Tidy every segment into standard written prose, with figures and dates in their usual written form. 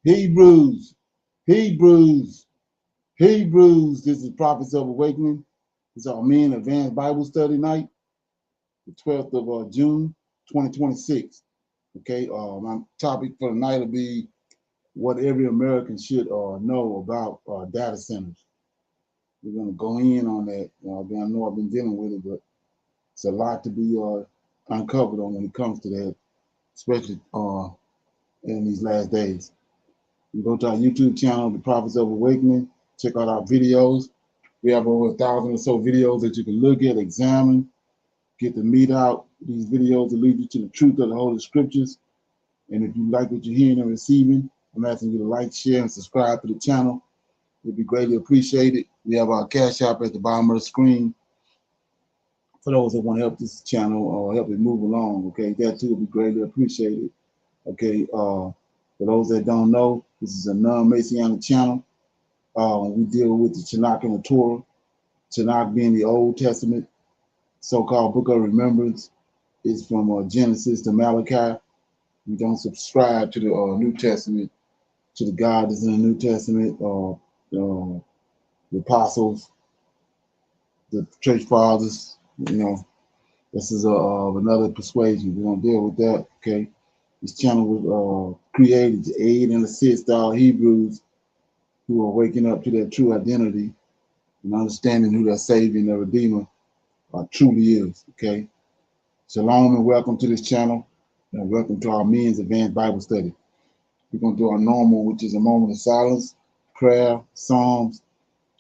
Hebrews, Hebrews, Hebrews. This is Prophets of Awakening. This is our men advanced Bible study night, the 12th of June, 2026. Okay, my topic for the night will be what every American should know about data centers. We're going to go in on that. I know I've been dealing with it, but it's a lot to be uncovered on when it comes to that, especially in these last days. You go to our YouTube channel, The Prophets of Awakening, check out our videos. We have over 1,000 or so videos that you can look at, examine, get the meat out. These videos will lead you to the truth of the Holy Scriptures. And if you like what you're hearing and receiving, I'm asking you to like, share, and subscribe to the channel. It'd be greatly appreciated. We have our Cash App at the bottom of the screen for those that want to help this channel or help it move along. Okay, that too would be greatly appreciated. Okay, for those that don't know, this is a non-Messianic channel. We deal with the Tanakh and the Torah. Tanakh being the Old Testament, so-called Book of Remembrance, is from Genesis to Malachi. We don't subscribe to the New Testament, to the God that's in the New Testament, the apostles, the church fathers. This is another persuasion. We don't deal with that. Okay, this channel was created to aid and assist our Hebrews who are waking up to their true identity and understanding who their Savior and their Redeemer truly is. Okay, shalom and welcome to this channel, and welcome to our men's advanced Bible study. We're going to do our normal, which is a moment of silence, prayer, psalms.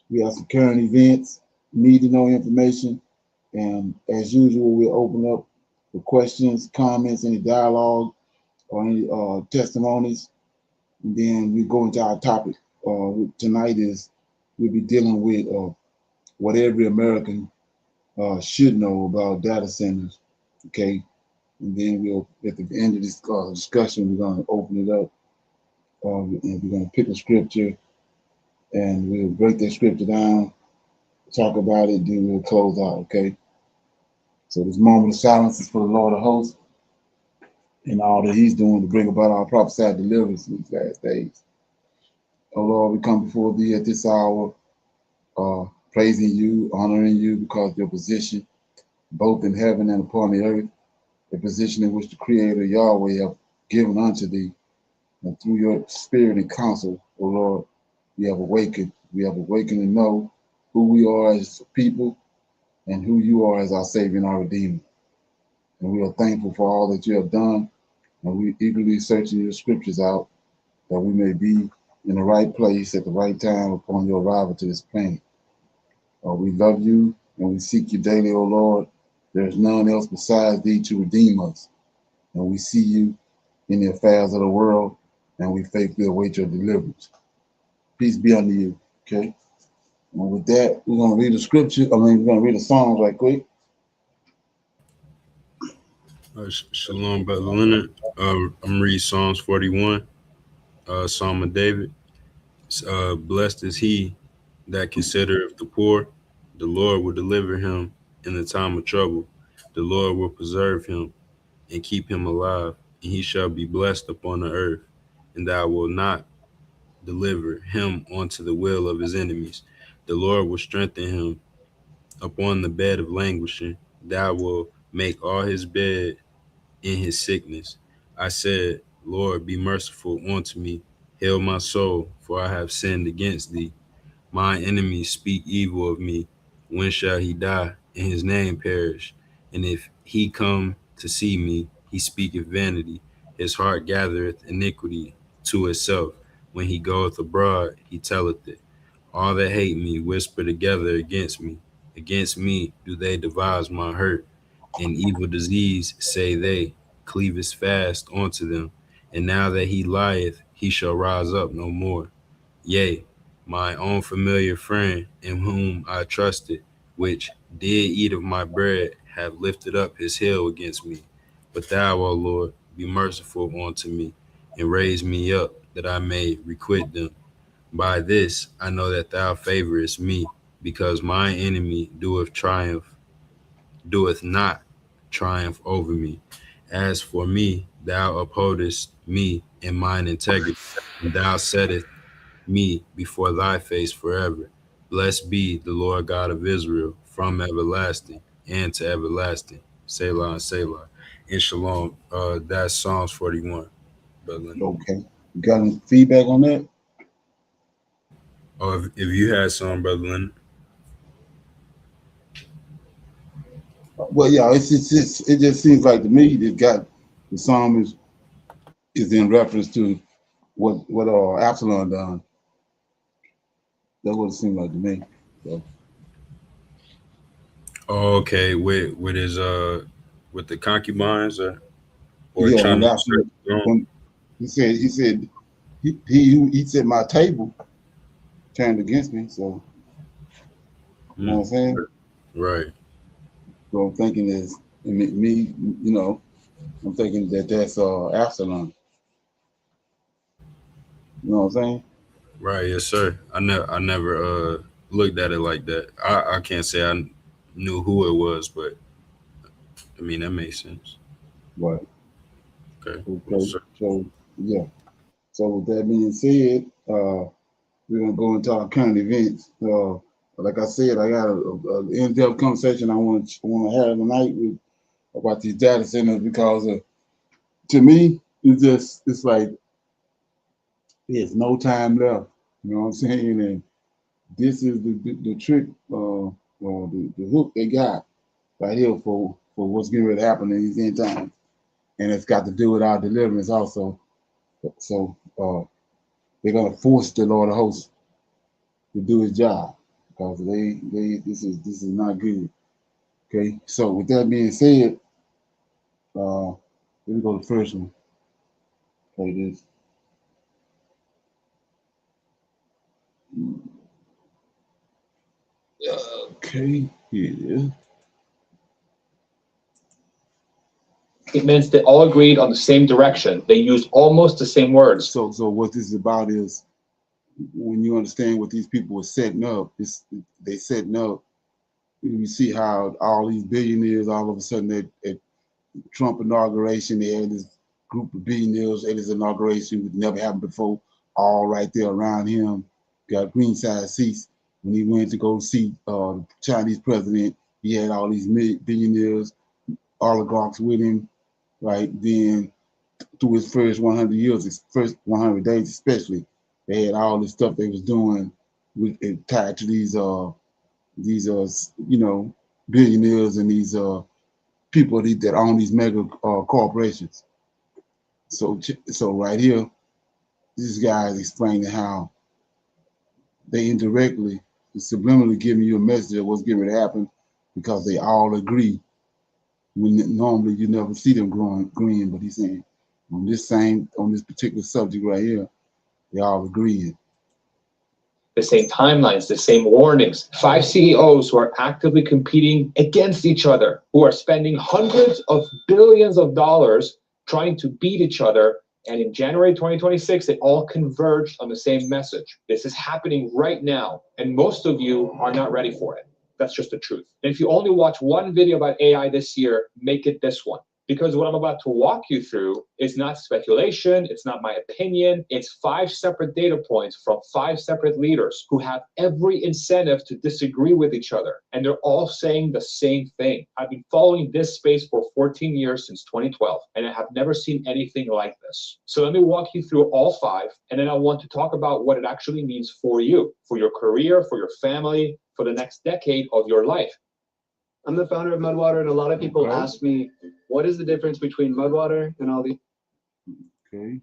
We have some current events, need to know information, and as usual, we'll open up for questions, comments, any dialogue, or any testimonies. And then we go into our topic. Tonight is we'll be dealing with what every American should know about data centers. Okay, and then we'll at the end of this discussion, we're going to open it up, and we're going to pick a scripture, and we'll break that scripture down, talk about it, then we'll close out. Okay. So this moment of silence is for the Lord of hosts and all that he's doing to bring about our prophesied deliverance in these last days. Oh Lord, we come before thee at this hour, praising you, honoring you because of your position, both in heaven and upon the earth, the position in which the Creator Yahweh have given unto thee. And through your spirit and counsel, oh Lord, we have awakened. We have awakened to know who we are as people and who you are as our Savior and our Redeemer. And we are thankful for all that you have done, and we eagerly searching your scriptures out that we may be in the right place at the right time upon your arrival to this planet. We love you and we seek you daily, O Lord. There is none else besides thee to redeem us. And we see you in the affairs of the world, and we faithfully await your deliverance. Peace be unto you. Okay. And with that, we're going to read the scripture. We're going to read the Psalms right quick. Shalom, Brother Leonard. I'm reading Psalms 41, Psalm of David. Blessed is he that considereth the poor. The Lord will deliver him in the time of trouble. The Lord will preserve him and keep him alive, and he shall be blessed upon the earth. And thou wilt not deliver him unto the will of his enemies. The Lord will strengthen him upon the bed of languishing. Thou wilt make all his bed in his sickness. I said, Lord, be merciful unto me. Heal my soul, for I have sinned against thee. Mine enemies speak evil of me. When shall he die, and his name perish? And if he come to see me, he speaketh vanity. His heart gathereth iniquity to itself. When he goeth abroad, he telleth it. All that hate me whisper together against me. Against me do they devise my hurt. And evil disease, say they, cleaveth fast unto them. And now that he lieth, he shall rise up no more. Yea, my own familiar friend, in whom I trusted, which did eat of my bread, have lifted up his heel against me. But thou, O Lord, be merciful unto me, and raise me up, that I may requite them. By this I know that thou favorest me, because mine enemy doeth not triumph over me. As for me, thou upholdest me in mine integrity, and thou settest me before thy face forever. Blessed be the Lord God of Israel from everlasting and to everlasting. Selah and Selah. And Shalom. That's Psalms 41, brother. Okay. You got any feedback on that? Oh, if you had some, brother Leonard. Well, yeah, it just seems like to me that got the psalm is in reference to what Absalom done. That's what it seemed like to me. So, Oh, okay, with his with the concubines or yeah, trying when to usurp Absalom, the throne. when he said my table turned against me. So you know what Hmm. I'm saying. Right, So I'm thinking is me, you know, I'm thinking that that's Absalom. You know what I'm saying? right, yes, sir. I never looked at it like that. I can't say I knew who it was, but I mean that makes sense. Right. Okay, yes, Okay. sir. So yeah. So with that being said, we're gonna go into our current events. Like I said, I got a in-depth conversation I want to have tonight with about these data centers because to me it's like there's no time left. You know what I'm saying? And this is the trick or the hook they got right here for what's getting ready to happen in these end times, and it's got to do with our deliverance also. So they're gonna force the Lord of Hosts to do his job because they this is not good. Okay, so with that being said, let me go to the first one. Play this. Okay, here it is. Statements that all agreed on the same direction. They used almost the same words. So what this is about is when you understand what these people were setting up, they setting up. You see how all these billionaires all of a sudden at Trump inauguration, they had this group of billionaires at his inauguration, which never happened before, all right there around him, got greenside seats. When he went to go see the Chinese president, he had all these billionaires, oligarchs with him, right? Then through his first 100 years, his first 100 days especially, they had all this stuff they was doing with it tied to these you know billionaires and these people that own these mega corporations. So right here, this guy is explaining how they indirectly, subliminally giving you a message of what's getting ready to happen because they all agree. When normally you never see them agreeing, but he's saying on this particular subject right here, they all agreeing. The same timelines, the same warnings. 5 CEOs who are actively competing against each other, who are spending hundreds of billions of dollars trying to beat each other. And in January 2026, they all converged on the same message. This is happening right now, and most of you are not ready for it. That's just the truth. And if you only watch one video about AI this year, make it this one. Because what I'm about to walk you through is not speculation, it's not my opinion, it's 5 separate data points from 5 separate leaders who have every incentive to disagree with each other. And they're all saying the same thing. I've been following this space for 14 years since 2012, and I have never seen anything like this. So let me walk you through all 5, and then I want to talk about what it actually means for you, for your career, for your family, for the next decade of your life. I'm the founder of Mudwater, and a lot of people ask me, what is the difference between Mudwater and all the... Okay.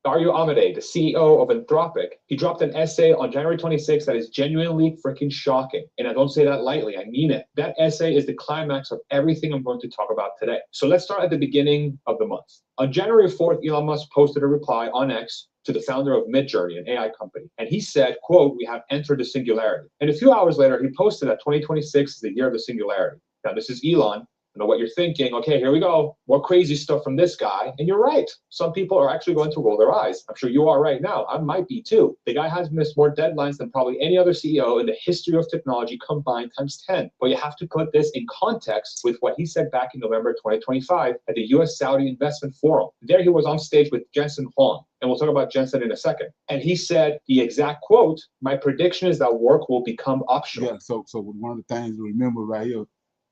Dario Amodei, the CEO of Anthropic, he dropped an essay on January 26th that is genuinely freaking shocking. And I don't say that lightly, I mean it. That essay is the climax of everything I'm going to talk about today. So let's start at the beginning of the month. On January 4th, Elon Musk posted a reply on X to the founder of Midjourney, an AI company. And he said, quote, "We have entered the singularity." And a few hours later, he posted that 2026 is the year of the singularity. Now, this is Elon. I know what you're thinking. Okay, here we go. More crazy stuff from this guy. And you're right. Some people are actually going to roll their eyes. I'm sure you are right now. I might be too. The guy has missed more deadlines than probably any other CEO in the history of technology combined times 10. But you have to put this in context with what he said back in November 2025 at the US Saudi Investment Forum. There he was on stage with Jensen Huang. And we'll talk about Jensen in a second. And he said the exact quote, "My prediction is that work will become optional." Yeah, so one of the things to remember right here,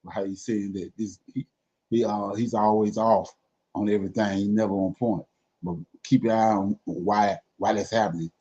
how he's saying that he's always off on everything, he's never on point. But keep your eye on why that's happening.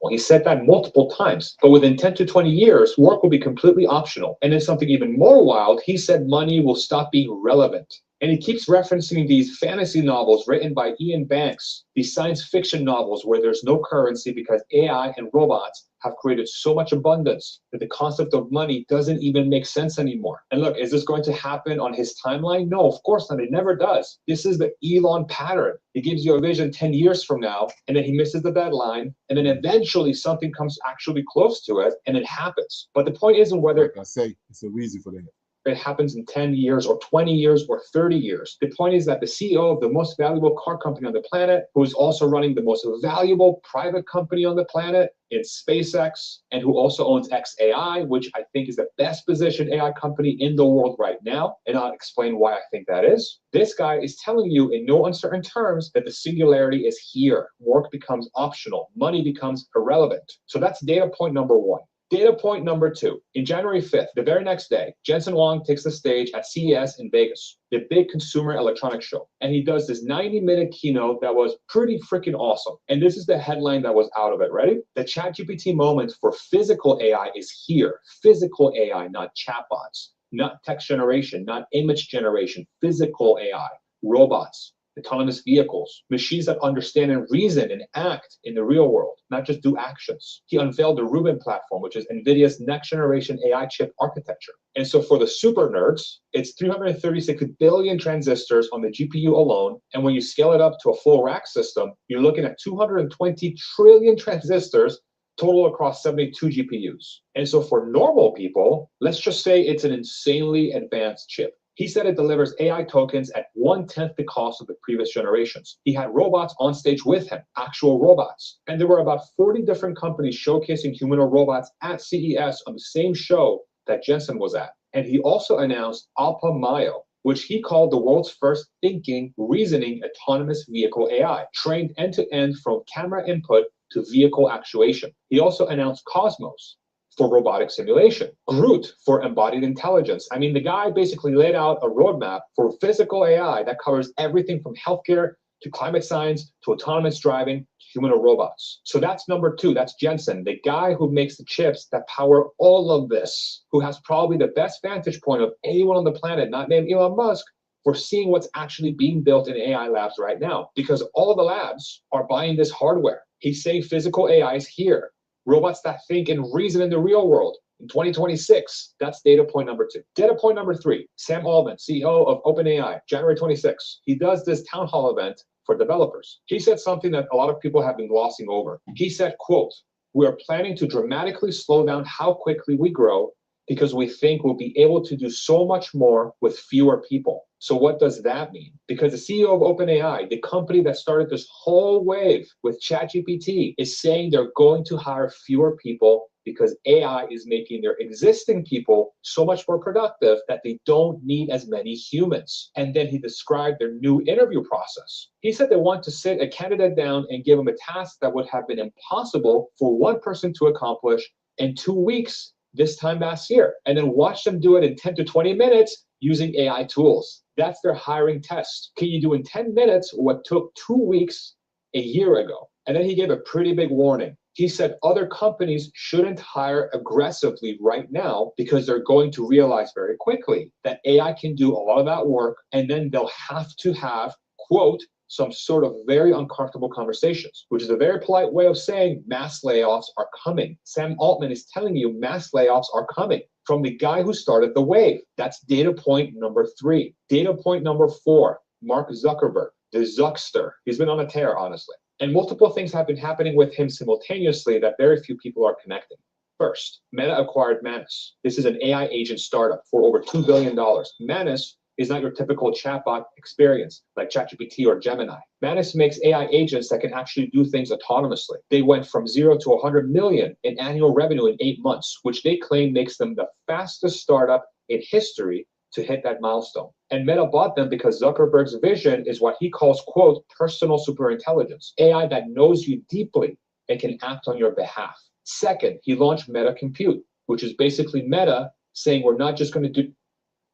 Well, he said that multiple times, but within 10 to 20 years, work will be completely optional. And then something even more wild, he said money will stop being relevant. And he keeps referencing these fantasy novels written by Ian Banks, these science fiction novels where there's no currency because AI and robots have created so much abundance that the concept of money doesn't even make sense anymore. And look, is this going to happen on his timeline? No, of course not. It never does. This is the Elon pattern. He gives you a vision 10 years from now, and then he misses the deadline, and then eventually something comes actually close to it, and it happens. But the point isn't whether, like I say, it's a reason for that. It happens in 10 years or 20 years or 30 years. The point is that the CEO of the most valuable car company on the planet, who is also running the most valuable private company on the planet, it's SpaceX, and who also owns xAI, which I think is the best positioned AI company in the world right now. And I'll explain why I think that is. This guy is telling you in no uncertain terms that the singularity is here. Work becomes optional. Money becomes irrelevant. So that's data point number one. Data point number two, in January 5th, the very next day, Jensen Huang takes the stage at CES in Vegas, the big consumer electronics show. And he does this 90-minute keynote that was pretty freaking awesome. And this is the headline that was out of it. Ready? The ChatGPT moment for physical AI is here. Physical AI, not chatbots, not text generation, not image generation, physical AI, robots, autonomous vehicles, machines that understand and reason and act in the real world, not just do actions. He unveiled the Rubin platform, which is NVIDIA's next generation AI chip architecture. And so for the super nerds, it's 336 billion transistors on the GPU alone. And when you scale it up to a full rack system, you're looking at 220 trillion transistors total across 72 GPUs. And so for normal people, let's just say it's an insanely advanced chip. He said it delivers AI tokens at 1/10 the cost of the previous generations. He had robots on stage with him, actual robots. And there were about 40 different companies showcasing humanoid robots at CES on the same show that Jensen was at. And he also announced Alpha Mayo, which he called the world's first thinking, reasoning, autonomous vehicle AI, trained end-to-end from camera input to vehicle actuation. He also announced Cosmos for robotic simulation, Groot for embodied intelligence. I mean, the guy basically laid out a roadmap for physical AI that covers everything from healthcare to climate science to autonomous driving to humanoid robots. So that's number two. That's Jensen, the guy who makes the chips that power all of this, who has probably the best vantage point of anyone on the planet, not named Elon Musk, for seeing what's actually being built in AI labs right now, because all of the labs are buying this hardware. He's saying physical AI is here. Robots that think and reason in the real world in 2026. That's data point number two. Data point number three, Sam Altman, CEO of OpenAI, January 26. He does this town hall event for developers. He said something that a lot of people have been glossing over. He said, quote, "We are planning to dramatically slow down how quickly we grow because we think we'll be able to do so much more with fewer people." So what does that mean? Because the CEO of OpenAI, the company that started this whole wave with ChatGPT, is saying they're going to hire fewer people because AI is making their existing people so much more productive that they don't need as many humans. And then he described their new interview process. He said they want to sit a candidate down and give them a task that would have been impossible for one person to accomplish in 2 weeks this time last year, and then watch them do it in 10 to 20 minutes using AI tools. That's their hiring test. Can you do in 10 minutes what took 2 weeks a year ago? And then he gave a pretty big warning. He said other companies shouldn't hire aggressively right now because they're going to realize very quickly that AI can do a lot of that work, and then they'll have to have, quote, some sort of very uncomfortable conversations, which is a very polite way of saying mass layoffs are coming. Sam Altman is telling you mass layoffs are coming from the guy who started the wave. That's data point number three. Data point number four, Mark Zuckerberg, the Zuckster. He's been on a tear, honestly. And multiple things have been happening with him simultaneously that very few people are connecting. First, Meta acquired Manus. This is an AI agent startup for over $2 billion. Manus is not your typical chatbot experience like ChatGPT or Gemini. Manus makes AI agents that can actually do things autonomously. They went from 0 to 100 million in annual revenue in 8 months, which they claim makes them the fastest startup in history to hit that milestone. And Meta bought them because Zuckerberg's vision is what he calls, quote, personal superintelligence, AI that knows you deeply and can act on your behalf. Second, he launched Meta Compute, which is basically Meta saying we're not just going to do.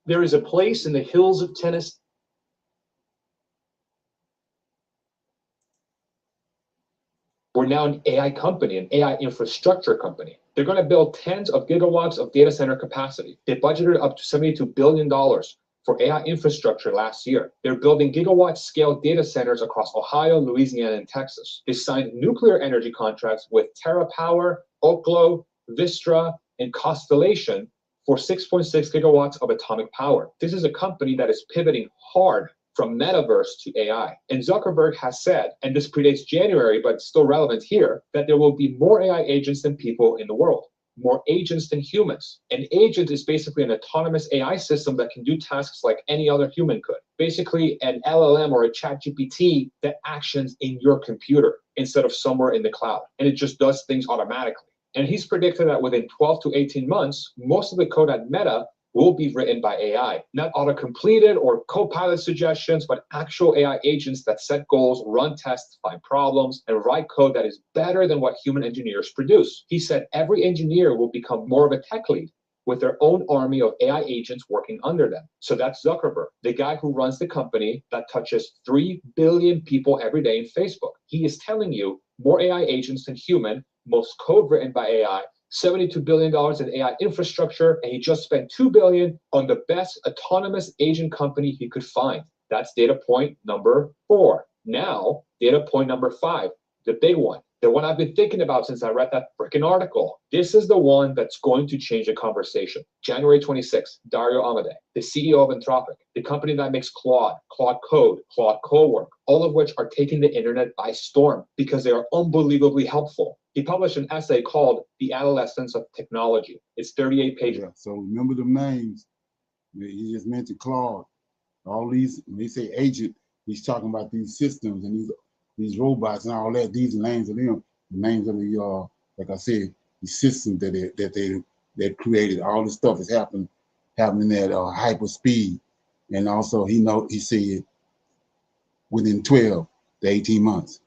There is a place in the hills of Tennessee. We're now an AI company, an AI infrastructure company. They're going to build tens of gigawatts of data center capacity. They budgeted up to $72 billion for AI infrastructure last year. They're building gigawatt scale data centers across Ohio, Louisiana, and Texas. They signed nuclear energy contracts with TerraPower, Oklo, Vistra, and Constellation for 6.6 gigawatts of atomic power. This is a company that is pivoting hard from metaverse to AI. And Zuckerberg has said, and this predates January, but it's still relevant here, that there will be more AI agents than people in the world, more agents than humans. An agent is basically an autonomous AI system that can do tasks like any other human could. Basically an LLM or a ChatGPT that actions in your computer instead of somewhere in the cloud. And it just does things automatically. And he's predicted that within 12 to 18 months, most of the code at Meta will be written by AI, not auto-completed or co-pilot suggestions, but actual AI agents that set goals, run tests, find problems, and write code that is better than what human engineers produce. He said every engineer will become more of a tech lead with their own army of AI agents working under them. So that's Zuckerberg, the guy who runs the company that touches 3 billion people every day in Facebook. He is telling you more AI agents than human, most code written by AI, $72 billion in AI infrastructure, and he just spent $2 billion on the best autonomous agent company he could find. That's data point number 4. Now, data point number 5, the big one, the one I've been thinking about since I read that freaking article. This is the one that's going to change the conversation. January 26th, Dario Amodei, the CEO of Anthropic, the company that makes Claude, Claude Code, Claude Cowork, all of which are taking the internet by storm because they are unbelievably helpful. He published an essay called The Adolescence of Technology. It's 38 pages. Yeah, so remember them names. He just mentioned Claude. All these, when they say agent, he's talking about these systems and these robots and all that. These are names of them. The names of the like I said, the systems that they created. All this stuff is happening at hyper speed. And also he said within 12 to 18 months.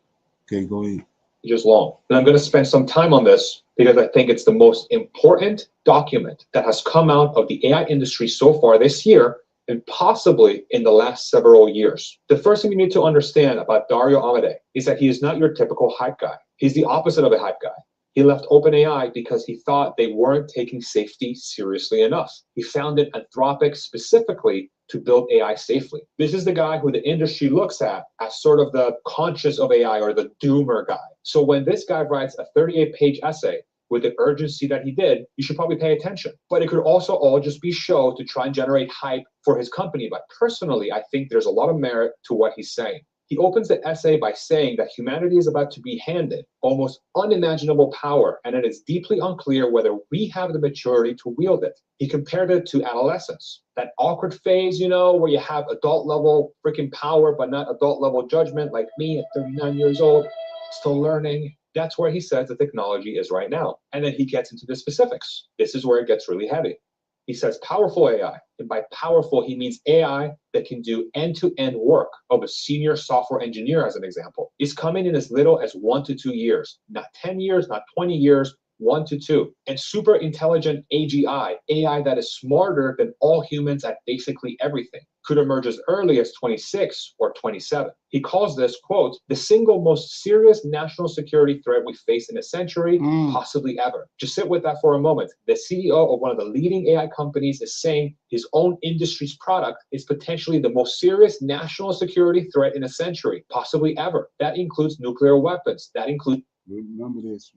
Okay, go ahead. Pages long. And I'm going to spend some time on this because I think it's the most important document that has come out of the AI industry so far this year and possibly in the last several years. The first thing you need to understand about Dario Amodei is that he is not your typical hype guy. He's the opposite of a hype guy. He left OpenAI because he thought they weren't taking safety seriously enough. He founded Anthropic specifically to build AI safely. This is the guy who the industry looks at as sort of the conscious of AI or the doomer guy. So when this guy writes a 38-page essay with the urgency that he did, you should probably pay attention. But it could also all just be show to try and generate hype for his company. But personally, I think there's a lot of merit to what he's saying. He opens the essay by saying that humanity is about to be handed almost unimaginable power, and it is deeply unclear whether we have the maturity to wield it. He compared it to adolescence, that awkward phase, where you have adult level freaking power, but not adult level judgment, like me at 39 years old, still learning. That's where he says the technology is right now. And then he gets into the specifics. This is where it gets really heavy. He says powerful AI, and by powerful, he means AI that can do end-to-end work of a senior software engineer, as an example, is coming in as little as 1 to 2 years, not 10 years, not 20 years, 1 to 2. And super intelligent AGI, AI that is smarter than all humans at basically everything, could emerge as early as 26 or 27. He calls this, quote, the single most serious national security threat we face in a century, possibly ever. Just sit with that for a moment. The CEO of one of the leading AI companies is saying his own industry's product is potentially the most serious national security threat in a century, possibly ever. That includes nuclear weapons. That includes... Remember this.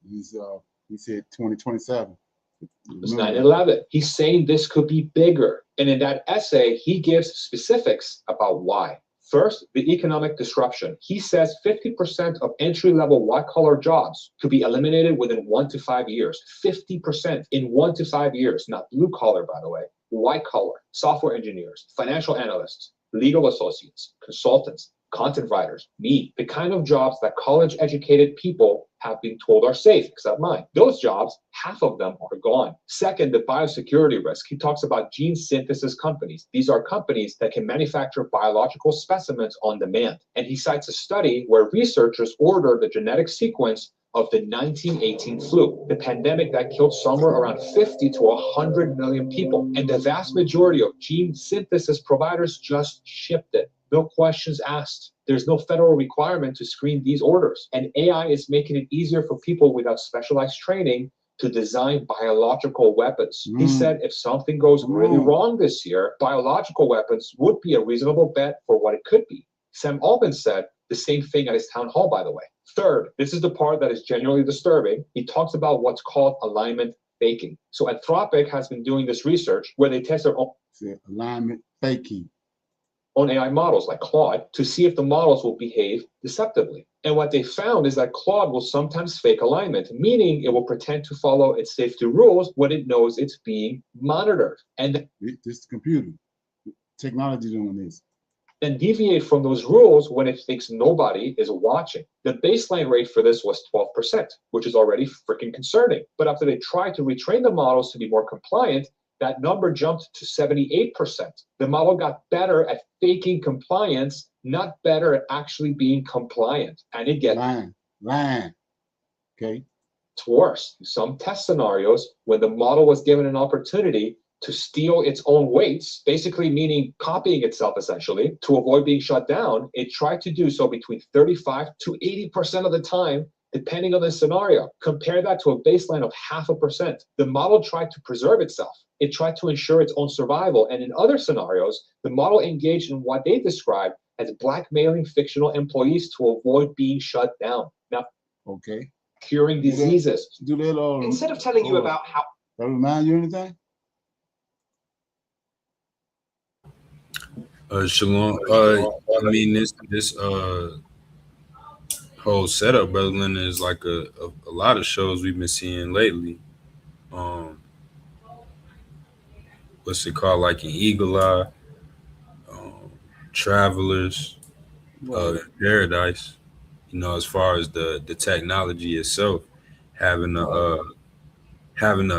He said 2027. It's 9/11. He's saying this could be bigger. And in that essay, he gives specifics about why. First, the economic disruption. He says 50% of entry-level white-collar jobs could be eliminated within 1 to 5 years. 50% in 1 to 5 years, not blue-collar, by the way. white collar, software engineers, financial analysts, legal associates, consultants, content writers, me, the kind of jobs that college educated people have been told are safe, except mine. Those jobs, half of them are gone. Second, the biosecurity risk. He talks about gene synthesis companies. These are companies that can manufacture biological specimens on demand. And he cites a study where researchers ordered the genetic sequence of the 1918 flu, the pandemic that killed somewhere around 50 to 100 million people. And the vast majority of gene synthesis providers just shipped it. No questions asked. There's no federal requirement to screen these orders. And AI is making it easier for people without specialized training to design biological weapons. He said if something goes really wrong this year, biological weapons would be a reasonable bet for what it could be. Sam Altman said the same thing at his town hall, by the way. Third, this is the part that is genuinely disturbing. He talks about what's called alignment faking. So Anthropic has been doing this research where they test their own alignment faking on AI models like Claude to see if the models will behave deceptively. And what they found is that Claude will sometimes fake alignment, meaning it will pretend to follow its safety rules when it knows it's being monitored. And this computer technology doing this. Then deviate from those rules when it thinks nobody is watching. The baseline rate for this was 12%, which is already freaking concerning. But after they tried to retrain the models to be more compliant, that number jumped to 78%. The model got better at faking compliance, not better at actually being compliant. And it gets lying. Okay. It's worse. Some test scenarios, when the model was given an opportunity to steal its own weights, basically meaning copying itself essentially, to avoid being shut down, it tried to do so between 35 to 80% of the time, depending on the scenario. Compare that to a baseline of 0.5%. The model tried to preserve itself. It tried to ensure its own survival. And in other scenarios, the model engaged in what they describe as blackmailing fictional employees to avoid being shut down. Now, okay, curing diseases. Do that Instead of telling you about how. That remind you anything? Shalom. I mean, this whole setup, Brother Leonard, is like a lot of shows we've been seeing lately. What's it called? Like an Eagle Eye, Travelers, Paradise. You know, as far as the technology itself, having the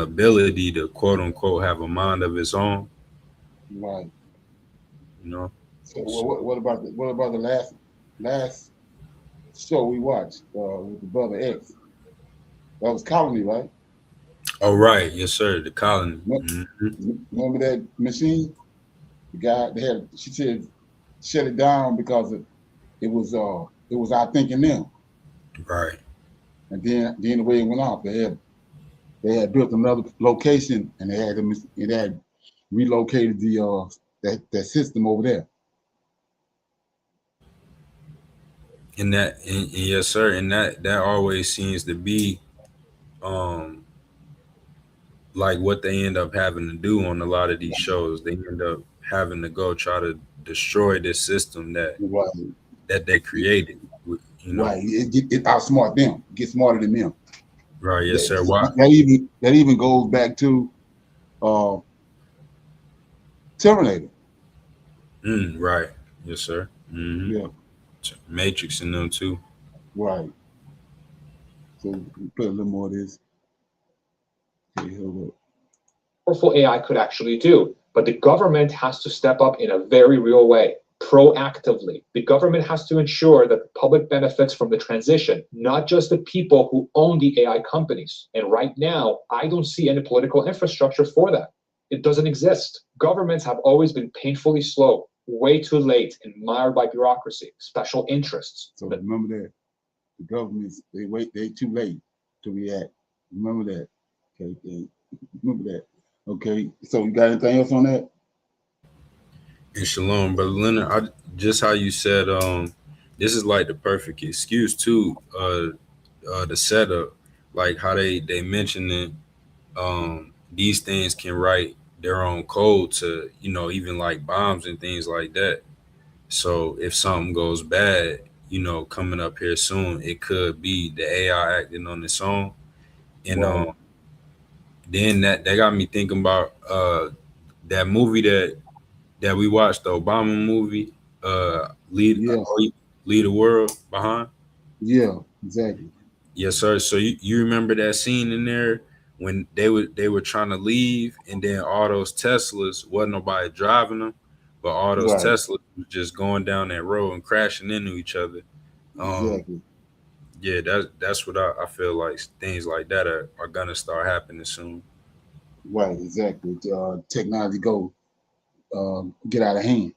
ability to quote unquote have a mind of its own. Right. You know. So what about the last show we watched with the brother X? That was Colony, right? Oh right, yes sir, the Colony. Remember that machine? The guy she said shut it down because it was our thinking them. Right. And then the way it went off, they had built another location and it had relocated that system over there. And yes sir, and that always seems to be like what they end up having to do on a lot of these shows. They end up having to go try to destroy this system that they created. You know? Right. It outsmart them. Get smarter than them. Right. Yes, sir. Why? That even goes back to Terminator. Right. Yes, sir. Mm-hmm. Yeah. Matrix in them too. Right. So we put a little more of this. Okay, hold up. Powerful AI could actually do, but the government has to step up in a very real way, proactively. The government has to ensure that the public benefits from the transition, not just the people who own the AI companies. And right now, I don't see any political infrastructure for that. It doesn't exist. Governments have always been painfully slow, way too late, and mired by bureaucracy, special interests. So remember that. The governments, they too late to react. Remember that. Okay. Remember that. Okay. So you got anything else on that? And shalom, Brother Leonard. Just how you said, this is like the perfect excuse too. The setup, like how they mention it. These things can write their own code to, you know, even like bombs and things like that. So if something goes bad, you know, coming up here soon, it could be the AI acting on its own. And then that got me thinking about that movie that we watched, the Obama movie, Yeah, lead the world behind. yeah, exactly. Yes, sir. So you remember that scene in there when they were trying to leave, and then all those Teslas wasn't nobody driving them, but all those Right, Teslas was just going down that road and crashing into each other. Um, exactly. yeah, that's what I feel like things like that are gonna start happening soon. Right, exactly. Technology go get out of hand.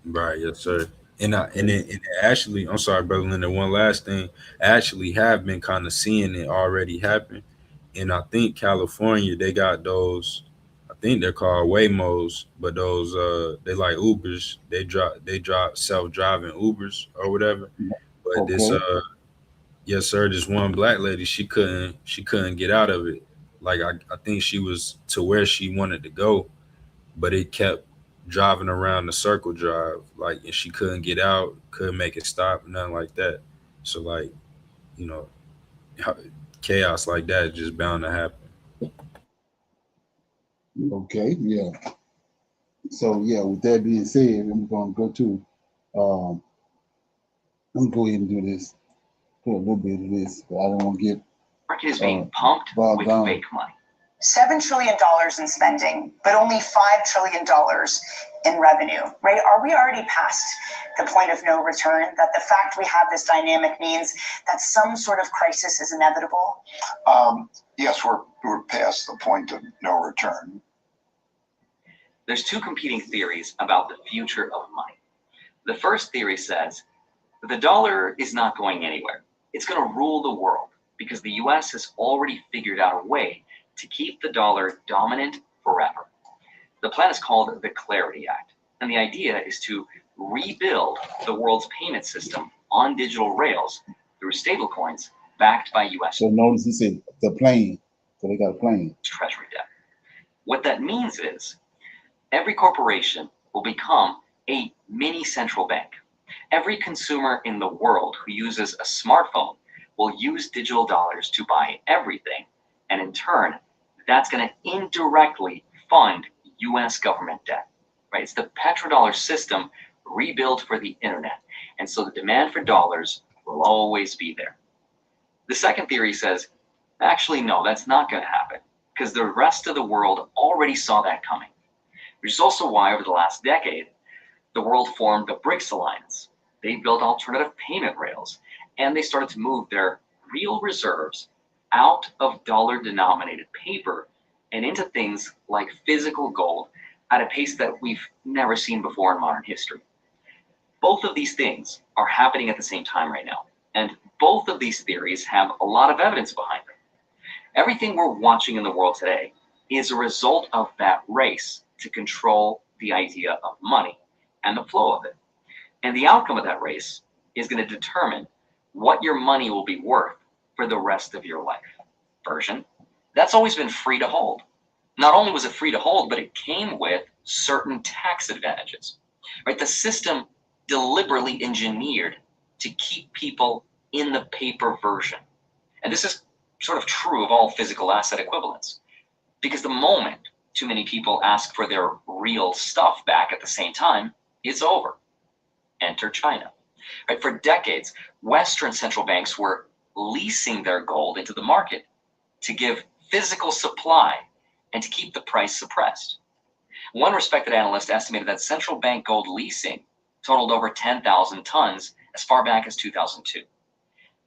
Right, yes, sir. Okay. And it actually, I'm sorry, brother Linda. One last thing, I actually have been kind of seeing it already happen, and I think California they got those. I think they're called Waymos, but those they like Ubers. They drive self-driving Ubers or whatever. But this Okay. yes, sir, this one black lady she couldn't get out of it. Like I think she was to where she wanted to go, but it kept driving around the circle drive, like, and she couldn't get out, couldn't make it stop, nothing like that. So like, you know, chaos like that is just bound to happen. Okay. Yeah. So yeah, with that being said, I'm gonna go to um I'm gonna go ahead and do this. Put a little bit of this, but I don't want to get market is being pumped bogged with down. fake money. $7 trillion in spending, but only $5 trillion in revenue, right? Are we already past the point of no return? That the fact we have this dynamic means that some sort of crisis is inevitable? Yes, we're past the point of no return. There's two competing theories about the future of money. The first theory says that the dollar is not going anywhere. It's going to rule the world because the US has already figured out a way to keep the dollar dominant forever. The plan is called the Clarity Act, and the idea is to rebuild the world's payment system on digital rails through stablecoins backed by US So notice he said the plane. So they got a plane. Treasury debt. What that means is every corporation will become a mini central bank. Every consumer in the world who uses a smartphone will use digital dollars to buy everything, and in turn, that's going to indirectly fund US government debt. Right? It's the petrodollar system rebuilt for the internet, and so the demand for dollars will always be there. The second theory says, actually, no, that's not going to happen because the rest of the world already saw that coming, which is also why over the last decade, the world formed the BRICS alliance. They built alternative payment rails, and they started to move their real reserves out of dollar-denominated paper and into things like physical gold at a pace that we've never seen before in modern history. Both of these things are happening at the same time right now, and both of these theories have a lot of evidence behind them. Everything we're watching in the world today is a result of that race to control the idea of money and the flow of it. And the outcome of that race is going to determine what your money will be worth for the rest of your life. Version, that's always been free to hold. Not only was it free to hold, but it came with certain tax advantages. Right? The system deliberately engineered to keep people in the paper version. And this is sort of true of all physical asset equivalents. Because the moment too many people ask for their real stuff back at the same time, it's over. Enter China. Right? For decades, Western central banks were leasing their gold into the market to give physical supply and to keep the price suppressed. One respected analyst estimated that central bank gold leasing totaled over 10,000 tons as far back as 2002.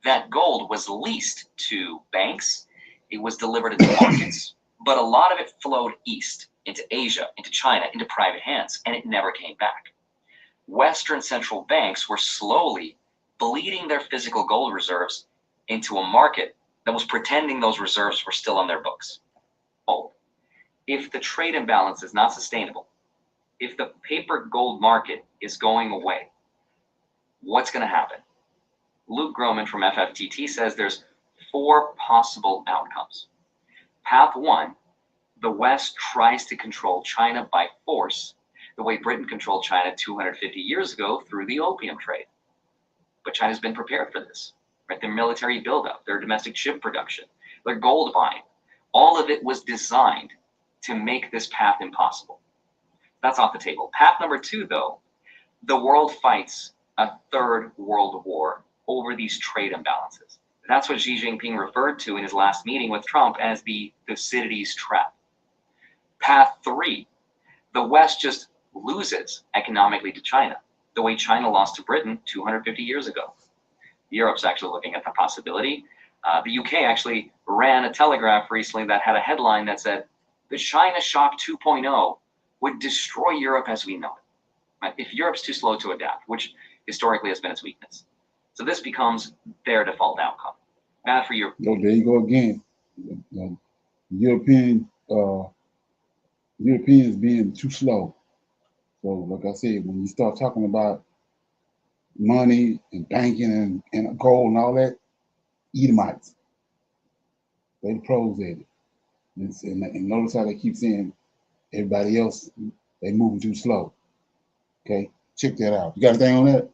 That gold was leased to banks, it was delivered into markets, but a lot of it flowed east into Asia, into China, into private hands, and it never came back. Western central banks were slowly bleeding their physical gold reserves into a market that was pretending those reserves were still on their books. Oh, if the trade imbalance is not sustainable, if the paper gold market is going away, what's going to happen? Luke Groman from FFTT says there's 4 possible outcomes. Path 1, the West tries to control China by force, the way Britain controlled China 250 years ago through the opium trade. But China's been prepared for this, right? Their military buildup, their domestic chip production, their gold buying, all of it was designed to make this path impossible. That's off the table. Path number 2, though, the world fights a third world war over these trade imbalances. That's what Xi Jinping referred to in his last meeting with Trump as the Thucydides trap. Path 3, the West just loses economically to China, the way China lost to Britain 250 years ago. Europe's actually looking at the possibility. The UK actually ran a telegraph recently that had a headline that said, the China Shock 2.0 would destroy Europe as we know it. Right? If Europe's too slow to adapt, which historically has been its weakness. So this becomes their default outcome. Bad for Europe. There you go again. Europeans being too slow. So, like I said, when you start talking about money and banking and gold and all that, Edomites, they the pros at it. And notice how they keep saying everybody else, they moving too slow. Okay, check that out. You got anything on that?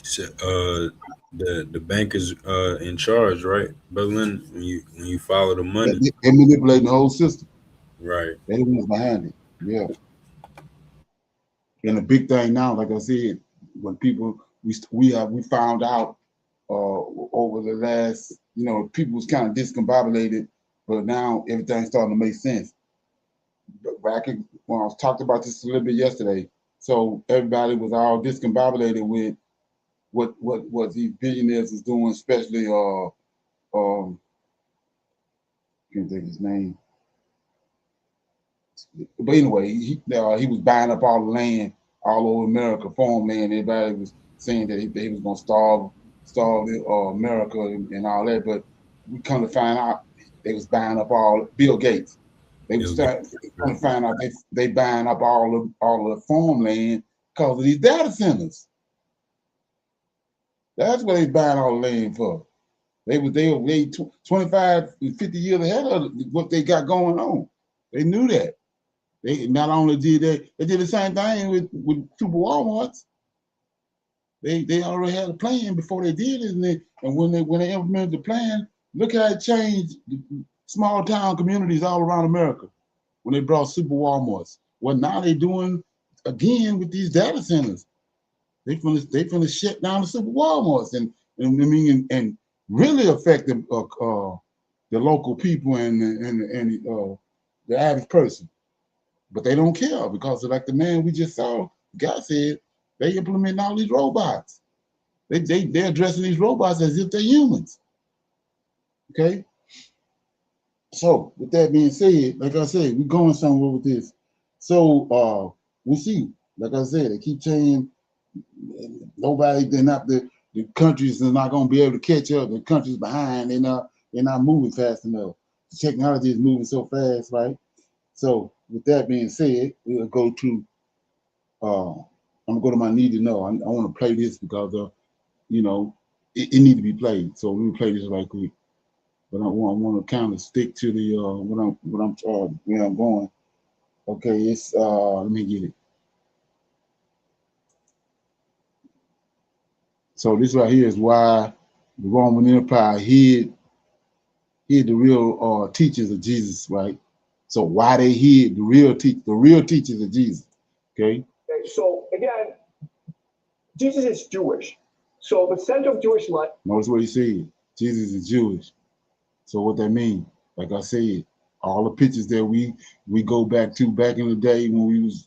So, the bank is in charge, right, Berlin? When you follow the money, They manipulating the whole system. right? They the ones behind it. Yeah. And the big thing now, like I said, when people we found out over the last, people was kind of discombobulated, but now everything's starting to make sense. But back when I was talked about this a little bit yesterday, so everybody was all discombobulated with what these billionaires is doing, especially can't think of his name. But anyway, he was buying up all the land all over America, farmland. Everybody was saying that they was gonna starve America and all that. But we come to find out they was buying up all Bill Gates. They was trying to find out they buying up all of the farmland because of these data centers. That's what they buying all the land for. They 25 and 50 years ahead of what they got going on. They knew that. They not only did they did the same thing with Super Walmarts. They already had a plan before they did it, and when they implemented the plan, look how it changed small town communities all around America when they brought Super Walmarts. Well, now they doing again with these data centers. They finna shut down the Super Walmarts and really affect the local people and the average person. But they don't care because, like the man we just saw, the guy said, they implement all these robots. They're addressing these robots as if they're humans. Okay? So, with that being said, like I said, we're going somewhere with this. So, we see, like I said, they keep saying the countries are not going to be able to catch up. The countries behind, they're not moving fast enough. The technology is moving so fast, right? So, with that being said, we'll go to, I'm gonna go to my need to know. I want to play this because, it needs to be played. So let me play this right quick. But I want to kind of stick to the where I'm going. Okay, it's let me get it. So this right here is why the Roman Empire hid the real teachers of Jesus, right? So why they hid the real teachers of Jesus? Okay. So again, Jesus is Jewish. So the center of Jewish life. Notice what he said. Jesus is Jewish. So what that means? Like I said, all the pictures that we go back in the day when we was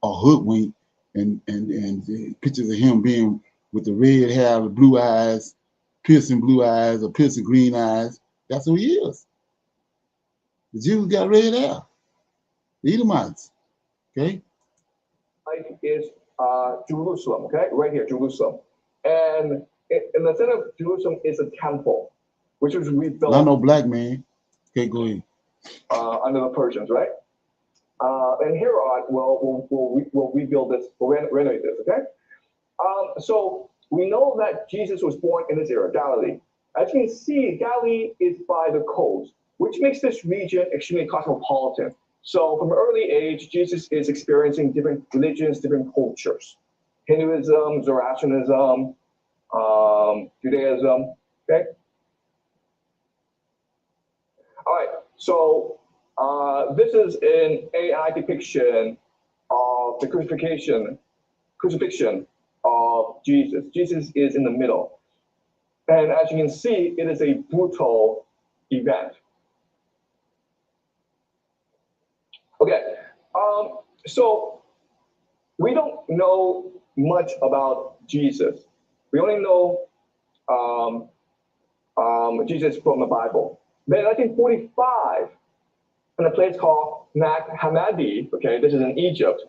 a hoodwink and the pictures of him being with the red hair, the blue eyes, piercing blue eyes or piercing green eyes. That's who he is. The Jews got red hair. The Edomites. Okay. Life is Jerusalem. Okay, right here, Jerusalem, and in the center of Jerusalem is a temple, which was rebuilt. Not no black man. Okay, go ahead. Under the Persians, right? And Herod will rebuild this, will renovate this. Okay. So we know that Jesus was born in this area, Galilee. As you can see, Galilee is by the coast, which makes this region extremely cosmopolitan. So from an early age, Jesus is experiencing different religions, different cultures. Hinduism, Zoroastrianism, Judaism, okay? All right, So this is an AI depiction of the crucifixion of Jesus. Jesus is in the middle. And as you can see, it is a brutal event. Okay, so we don't know much about Jesus. We only know Jesus from the Bible. Then in 1945, in a place called Nag Hammadi, okay, this is in Egypt,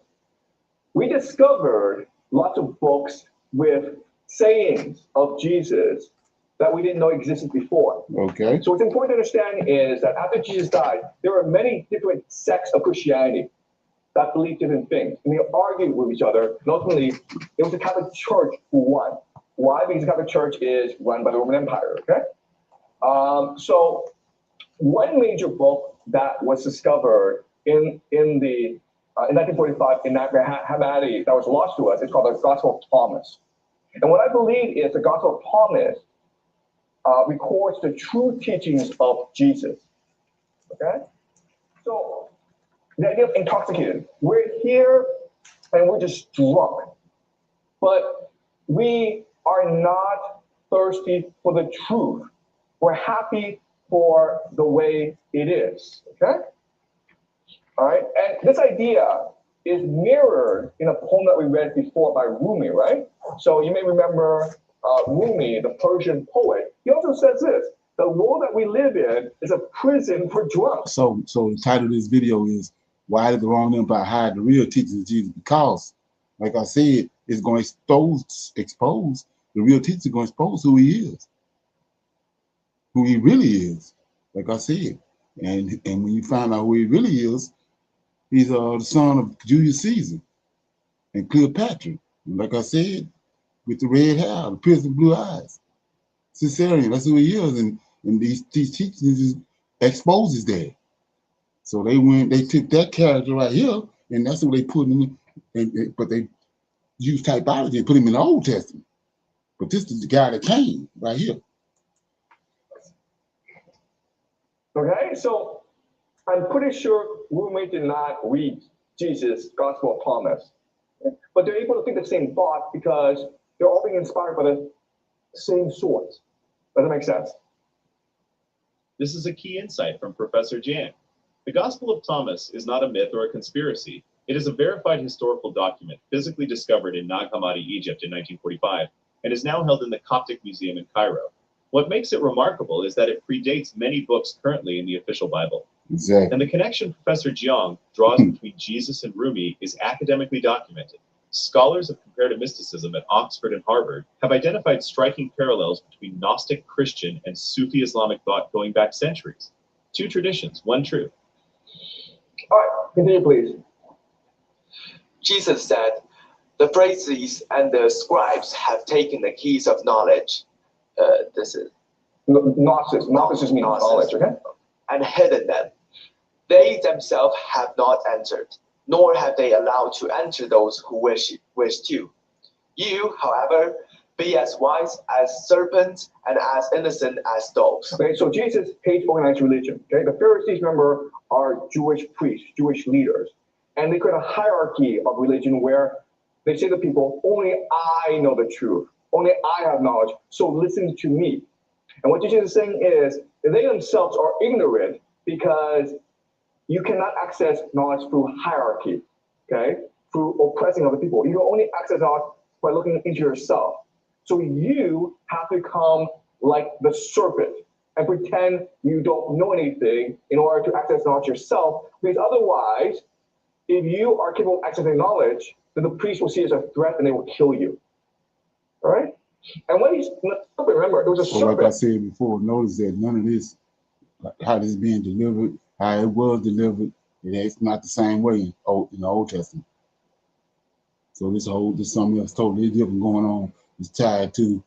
we discovered lots of books with sayings of Jesus that we didn't know existed before. Okay. So what's important to understand is that after Jesus died, there were many different sects of Christianity that believed different things, and they argued with each other, and ultimately, it was the Catholic Church who won. Why? Because the Catholic Church is run by the Roman Empire, okay? So one major book that was discovered in 1945 in Nag Hammadi that was lost to us, it's called the Gospel of Thomas. And what I believe is the Gospel of Thomas records the true teachings of Jesus, okay? So the idea of intoxicated, we're here and we're just drunk, but we are not thirsty for the truth. We're happy for the way it is, okay? All right, and this idea is mirrored in a poem that we read before by Rumi, right? So you may remember Rumi, the Persian poet. He also says this: the world that we live in is a prison for drunks. So the title of this video is "Why Did the Wrong Empire Hide the Real Teachings of Jesus?" Because, like I said, it's going to expose the real teacher. Going to expose who he is, who he really is. Like I said, and when you find out who he really is, he's the son of Julius Caesar and Cleopatra. And like I said, with the red hair, the piercing blue eyes, Caesarian. That's who he is, and these teachings exposes that. So they took that character right here, and that's what they put in. But they used typology and put him in the Old Testament. But this is the guy that came right here. Okay, so I'm pretty sure Rumi did not read Jesus' Gospel of Thomas, but they're able to think the same thought because they're all being inspired by the same source. Does that make sense? This is a key insight from Professor Jan. The Gospel of Thomas is not a myth or a conspiracy. It is a verified historical document physically discovered in Nag Hammadi, Egypt in 1945, and is now held in the Coptic Museum in Cairo. What makes it remarkable is that it predates many books currently in the official Bible. Exactly. And the connection Professor Jiang draws between Jesus and Rumi is academically documented. Scholars of comparative mysticism at Oxford and Harvard have identified striking parallels between Gnostic Christian and Sufi Islamic thought going back centuries. Two traditions, one truth. All right, continue, please. Jesus said, "The Pharisees and the scribes have taken the keys of knowledge." This is Gnosis. Gnosis means knowledge, okay? And hidden them. They themselves have not entered, nor have they allowed to enter those who wish to. You, however, be as wise as serpents and as innocent as doves. Okay, so Jesus hates organized religion. Okay, the Pharisees, remember, are Jewish priests, Jewish leaders, and they create a hierarchy of religion where they say to people, "Only I know the truth. Only I have knowledge. So listen to me." And what Jesus is saying is that they themselves are ignorant because you cannot access knowledge through hierarchy, okay? Through oppressing other people. You can only access knowledge by looking into yourself. So you have to become like the serpent and pretend you don't know anything in order to access knowledge yourself, because otherwise, if you are capable of accessing knowledge, then the priest will see it as a threat and they will kill you. All right? And when he's, remember, it was a serpent. Like I said before, notice that none of this, how this is being delivered, how it was delivered, it's not the same way in the Old Testament. So there's something else totally different going on. It's tied to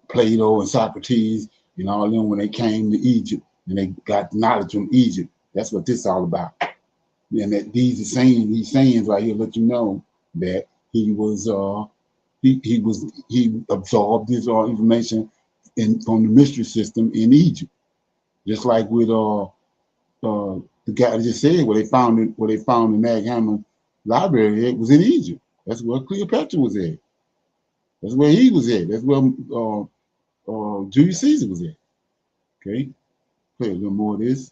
Plato and Socrates and all of them when they came to Egypt and they got knowledge from Egypt. That's what this is all about. And that these sayings right here let you know that he absorbed this information from the mystery system in Egypt. Just like with the guy just said where they found the Nag Hammond library at was in Egypt. That's where Cleopatra was at. That's where he was at. That's where Julius Caesar was at. Okay, play a little more of this.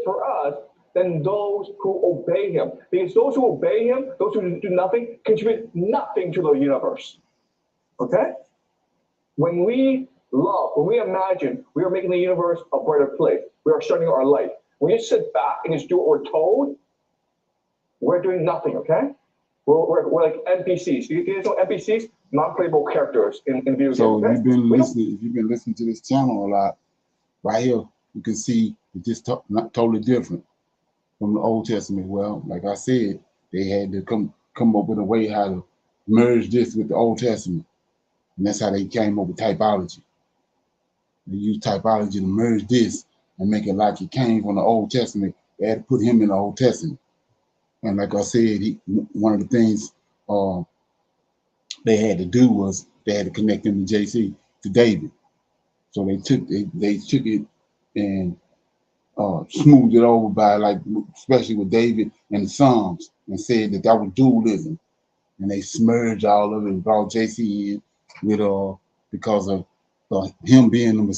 For us than those who obey him. Because those who obey him, those who do nothing, contribute nothing to the universe. Okay? When we love, when we imagine we are making the universe a better place, we are starting our life. When you sit back and just do what we're told, we're doing nothing, okay? We're like NPCs. You guys know NPCs? Non-playable characters in video games. So okay? if you've been listening to this channel a lot, right here, you can see it's just not totally different from the Old Testament. Well, like I said, they had to come up with a way how to merge this with the Old Testament. And that's how they came up with typology. They used typology to merge this and make it like it came from the Old Testament. They had to put him in the Old Testament. And like I said, one of the things they had to do was they had to connect him to David. So they took it and smoothed it over by, like, especially with David and the Psalms, and said that was dualism. And they smurged all of it and brought JC in with because of him being the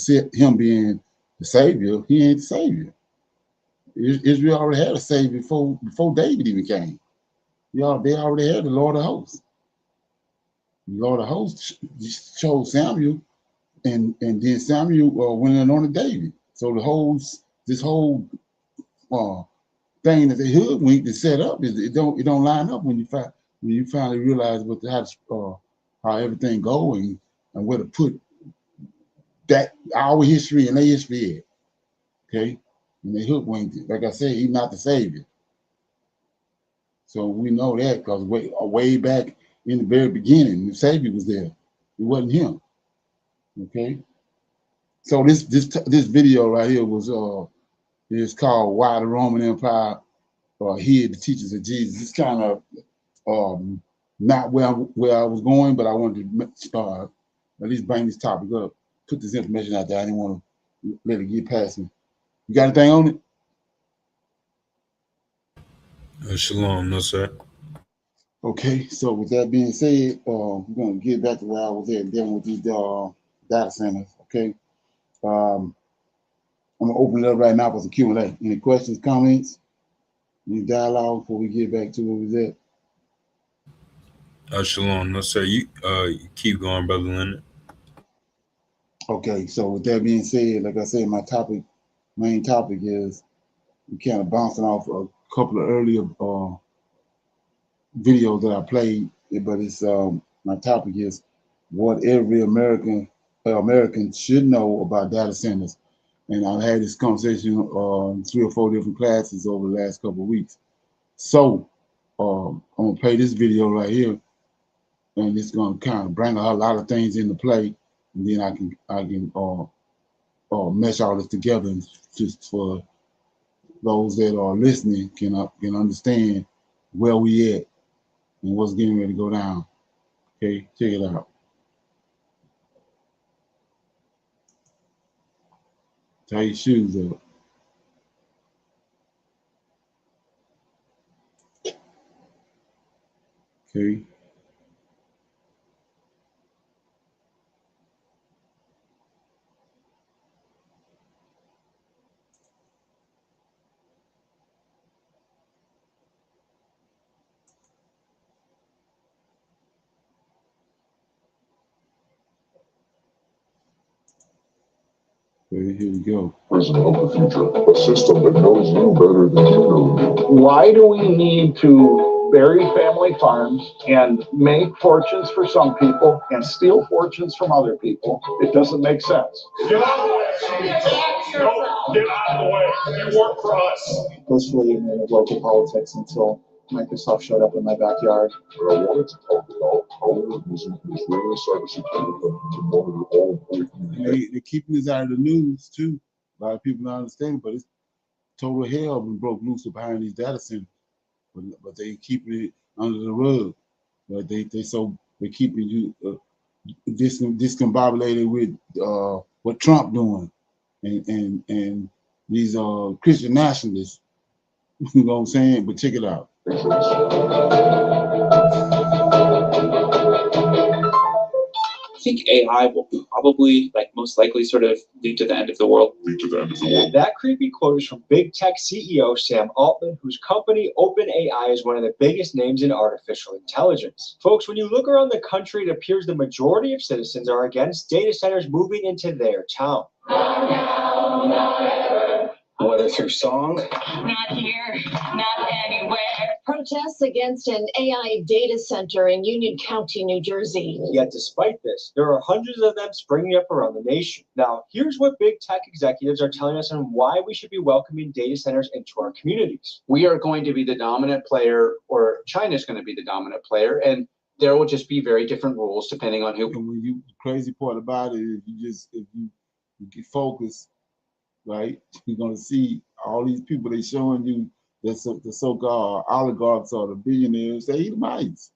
savior. He ain't the savior. Israel already had a savior before David even came. They already had the Lord of Hosts. The Lord of Hosts chose Samuel, and then Samuel went in on David. So this whole thing that the hoodwink is set up it don't line up when you finally realize how everything going and where to put that our history and their history at. Okay, and they hoodwinked it. Like I said, he's not the savior. So we know that because way back in the very beginning, the savior was there. It wasn't him. Okay. So this video right here is called "Why the Roman Empire Hid the Teachings of Jesus." It's kind of not where I was going, but I wanted to at least bring this topic up, put this information out there. I didn't want to let it get past me. You got anything on it? Shalom, no sir. Okay, so with that being said, we're going to get back to where I was at dealing with these data centers. Okay, I'm going to open it up right now for some Q&A. Any questions, comments, any dialogue before we get back to where we was at? Shalom, no sir. You keep going, Brother Leonard. Okay, so with that being said, like I said, my main topic is we kind of bouncing off a couple of earlier videos that I played, but it's my topic is what every American should know about data centers. And I've had this conversation in 3 or 4 different classes over the last couple of weeks. So I'm gonna play this video right here, and it's gonna kind of bring a lot of things into play, and then I can mesh all this together, and just for those that are listening can understand where we at and what's getting ready to go down. Okay, check it out. Tie your shoes up. Okay. Okay, here we go. Prison of the future, a system that knows you better than you know you. Why do we need to bury family farms and make fortunes for some people and steal fortunes from other people? It doesn't make sense. Get out of the way! No, get out of the way! You work for us! Mostly in local politics until Microsoft showed up in my backyard. But I wanted to talk about how we're using Israeli cybersecurity to monitor all employees. They're keeping this out of the news too. A lot of people don't understand, but it's total hell been broke loose behind these data centers. But they keeping it under the rug. But they're keeping you discombobulated with what Trump doing. and these Christian nationalists. You know what I'm saying? But check it out. I think AI will probably, most likely, sort of lead to the end of the world. That creepy quote is from big tech CEO Sam Altman, whose company OpenAI is one of the biggest names in artificial intelligence. Folks, when you look around the country, it appears the majority of citizens are against data centers moving into their town. Whether through song, not here, not anywhere. Protests against an AI data center in Union County, New Jersey. Yet despite this, there are hundreds of them springing up around the nation. Now, here's what big tech executives are telling us on why we should be welcoming data centers into our communities. We are going to be the dominant player, or China's going to be the dominant player, and there will just be very different rules depending on who. And when the crazy part about it is if you get focused, right, you're gonna see all these people they showing you that the so-called oligarchs or the billionaires, they Edomites.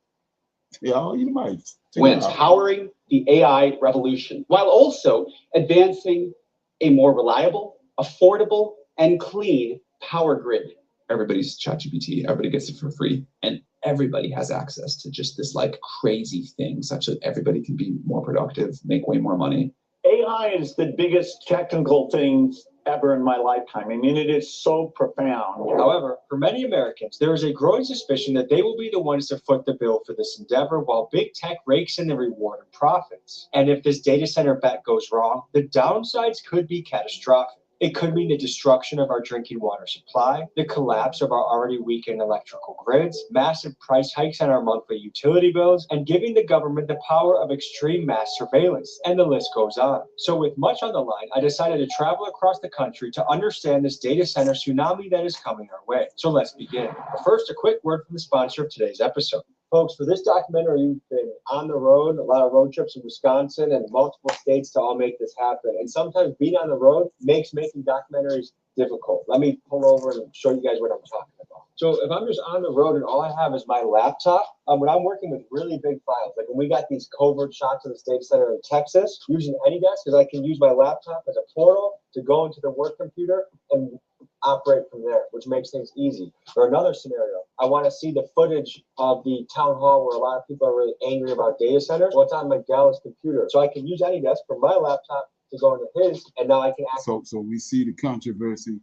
They all Edomites. When powering the AI revolution, while also advancing a more reliable, affordable, and clean power grid. Everybody's ChatGPT, everybody gets it for free, and everybody has access to just this crazy thing, such that everybody can be more productive, make way more money. AI is the biggest technical thing ever in my lifetime. I mean, it is so profound. However, for many Americans, there is a growing suspicion that they will be the ones to foot the bill for this endeavor while big tech rakes in the reward and profits. And if this data center bet goes wrong, the downsides could be catastrophic. It could mean the destruction of our drinking water supply, the collapse of our already weakened electrical grids, massive price hikes on our monthly utility bills, and giving the government the power of extreme mass surveillance. And the list goes on. So with much on the line, I decided to travel across the country to understand this data center tsunami that is coming our way. So let's begin. But first, a quick word from the sponsor of today's episode. Folks, for this documentary, you've been on the road, a lot of road trips in Wisconsin and multiple states to all make this happen. And sometimes being on the road makes making documentaries difficult. Let me pull over and show you guys what I'm talking about. So if I'm just on the road and all I have is my laptop, when I'm working with really big files, like when we got these covert shots of the State Center in Texas, using AnyDesk, because I can use my laptop as a portal to go into the work computer and operate from there, which makes things easy. Or another scenario, I want to see the footage of the town hall where a lot of people are really angry about data centers. Well, it's on my Dallas computer. So I can use AnyDesk from my laptop to go into his, and now I can So we see the controversy